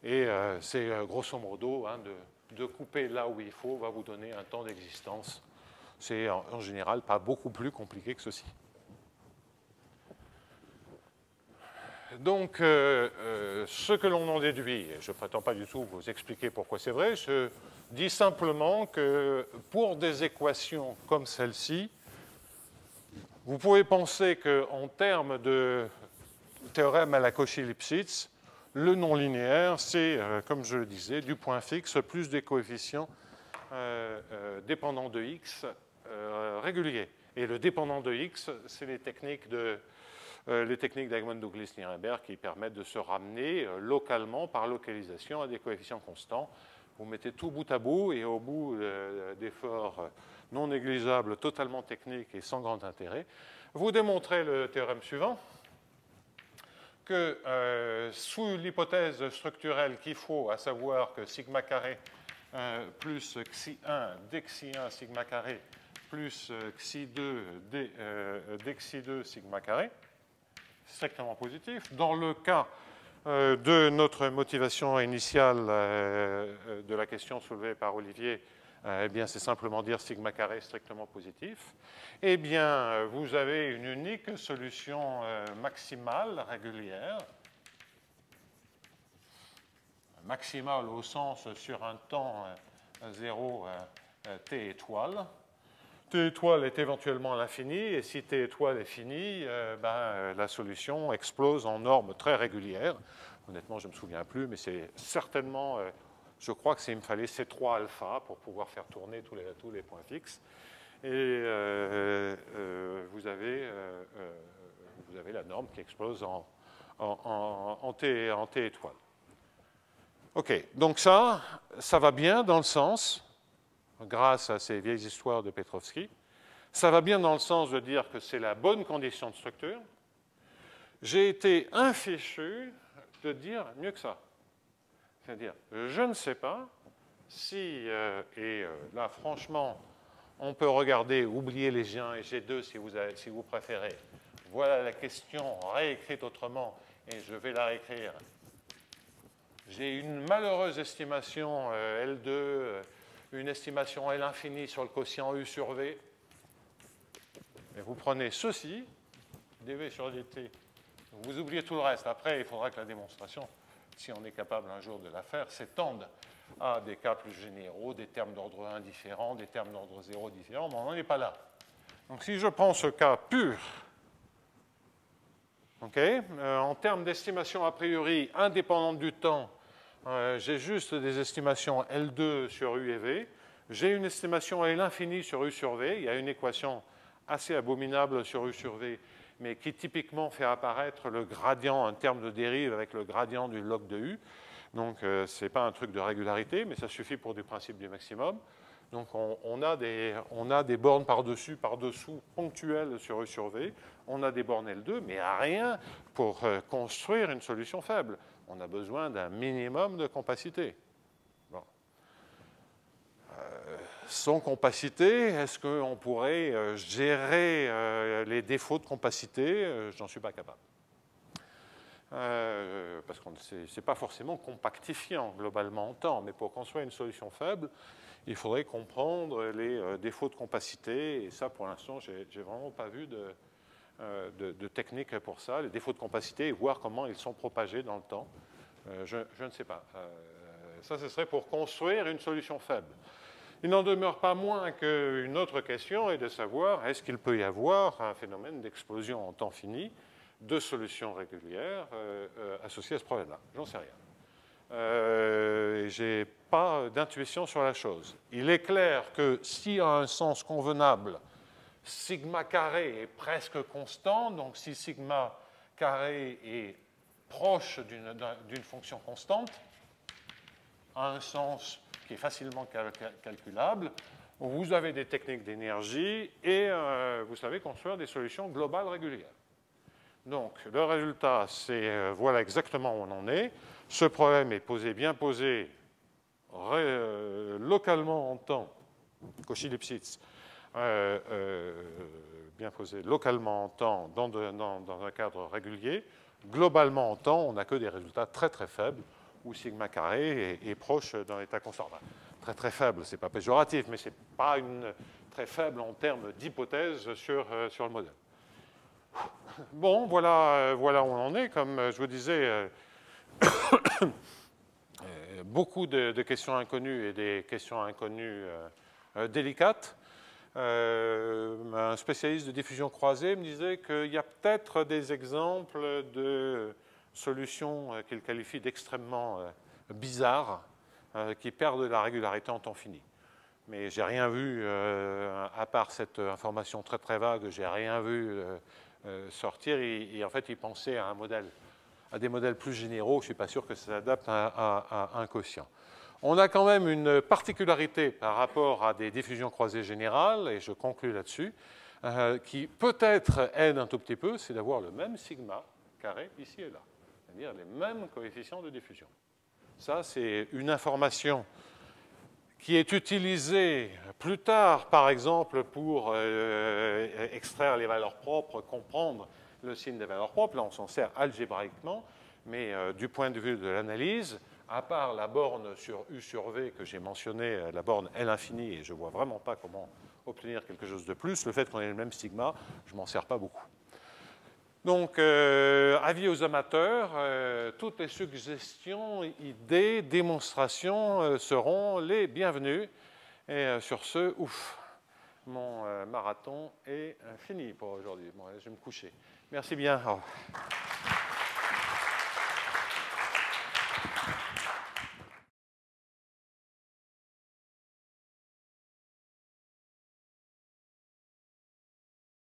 et c'est grosso modo, hein, de couper là où il faut va vous donner un temps d'existence. C'est en général pas beaucoup plus compliqué que ceci. Donc, ce que l'on en déduit, et je ne prétends pas du tout vous expliquer pourquoi c'est vrai, je dis simplement que pour des équations comme celle-ci, vous pouvez penser qu'en termes de théorème à la Cauchy-Lipschitz, le non linéaire, c'est, comme je le disais, du point fixe plus des coefficients dépendants de x réguliers. Et le dépendant de x, c'est les techniques d'Egmont-Douglas-Nirenberg qui permettent de se ramener localement, par localisation, à des coefficients constants. Vous mettez tout bout à bout, et au bout d'efforts non négligeables, totalement techniques et sans grand intérêt, vous démontrez le théorème suivant, que sous l'hypothèse structurelle qu'il faut, à savoir que sigma carré plus xi1 dxi1 sigma carré plus xi2 dxi2 sigma carré, strictement positif. Dans le cas de notre motivation initiale de la question soulevée par Olivier, eh bien, c'est simplement dire sigma carré strictement positif. Eh bien, vous avez une unique solution maximale régulière, maximale au sens sur un temps 0 t étoile. T étoile est éventuellement à l'infini, et si T étoile est fini, la solution explose en normes très régulières. Honnêtement, je ne me souviens plus, mais c'est certainement, je crois que il me fallait C3 alpha pour pouvoir faire tourner tous les points fixes. Et vous avez la norme qui explose en T étoile. OK, donc ça va bien dans le sens, grâce à ces vieilles histoires de Petrovski, ça va bien dans le sens de dire que c'est la bonne condition de structure. J'ai été infichu de dire mieux que ça. C'est-à-dire, je ne sais pas si, là franchement, on peut regarder, oublier les G1 et G2 si vous préférez. Voilà la question réécrite autrement, et je vais la réécrire. J'ai une malheureuse estimation L2, une estimation L infini sur le quotient U sur V. Et vous prenez ceci, dV sur dt. Vous oubliez tout le reste. Après, il faudra que la démonstration, si on est capable un jour de la faire, s'étende à des cas plus généraux, des termes d'ordre 1 différents, des termes d'ordre 0 différents, mais on n'en est pas là. Donc si je prends ce cas pur, okay, en termes d'estimation a priori indépendante du temps, j'ai juste des estimations L2 sur U et V. J'ai une estimation L infini sur U sur V. Il y a une équation assez abominable sur U sur V, mais qui typiquement fait apparaître le gradient, un terme de dérive avec le gradient du log de U. Donc, ce n'est pas un truc de régularité, mais ça suffit pour du principe du maximum. Donc, on a des bornes par-dessus, par-dessous, ponctuelles sur U sur V. On a des bornes L2, mais rien pour construire une solution faible. On a besoin d'un minimum de compacité. Bon. Sans compacité, est-ce qu'on pourrait gérer les défauts de compacité? J'en suis pas capable. Parce que ce n'est pas forcément compactifiant globalement en temps, mais pour construire une solution faible, il faudrait comprendre les défauts de compacité, et ça, pour l'instant, je n'ai vraiment pas vu de technique pour ça, les défauts de compacité, et voir comment ils sont propagés dans le temps. Je ne sais pas. Ça, ce serait pour construire une solution faible. Il n'en demeure pas moins qu'une autre question est de savoir est-ce qu'il peut y avoir un phénomène d'explosion en temps fini de solutions régulières associées à ce problème-là. J'en sais rien. Je n'ai pas d'intuition sur la chose. Il est clair que si, à un sens convenable, sigma carré est presque constant, donc si sigma carré est proche d'une fonction constante, à un sens qui est facilement calculable, vous avez des techniques d'énergie et vous savez construire des solutions globales régulières. Donc, le résultat, c'est voilà exactement où on en est. Ce problème est bien posé localement en temps, Cauchy-Lipschitz, bien posé localement en temps dans un cadre régulier. Globalement en temps, on n'a que des résultats très très faibles où sigma carré est proche d'un état constant. Très très faible, ce n'est pas péjoratif, mais ce n'est pas très faible en termes d'hypothèse sur le modèle. Bon, voilà où on en est. Comme je vous disais, beaucoup de questions inconnues et des questions inconnues délicates. Un spécialiste de diffusion croisée me disait qu'il y a peut-être des exemples de solutions qu'il qualifie d'extrêmement bizarres qui perdent la régularité en temps fini. Mais j'ai rien vu, à part cette information très très vague, j'ai rien vu sortir. Et en fait, il pensait à des modèles plus généraux. Je ne suis pas sûr que ça s'adapte à un quotient. On a quand même une particularité par rapport à des diffusions croisées générales, et je conclus là-dessus, qui peut-être aide un tout petit peu, c'est d'avoir le même sigma carré ici et là, c'est-à-dire les mêmes coefficients de diffusion. Ça, c'est une information qui est utilisée plus tard, par exemple, pour extraire les valeurs propres, comprendre le signe des valeurs propres. Là, on s'en sert algébraïquement, mais du point de vue de l'analyse, à part la borne sur U sur V que j'ai mentionnée, la borne L infini, et je ne vois vraiment pas comment obtenir quelque chose de plus, le fait qu'on ait le même sigma, je ne m'en sers pas beaucoup. Donc, avis aux amateurs, toutes les suggestions, idées, démonstrations seront les bienvenues. Et sur ce, ouf, mon marathon est fini pour aujourd'hui. Bon, je vais me coucher. Merci bien.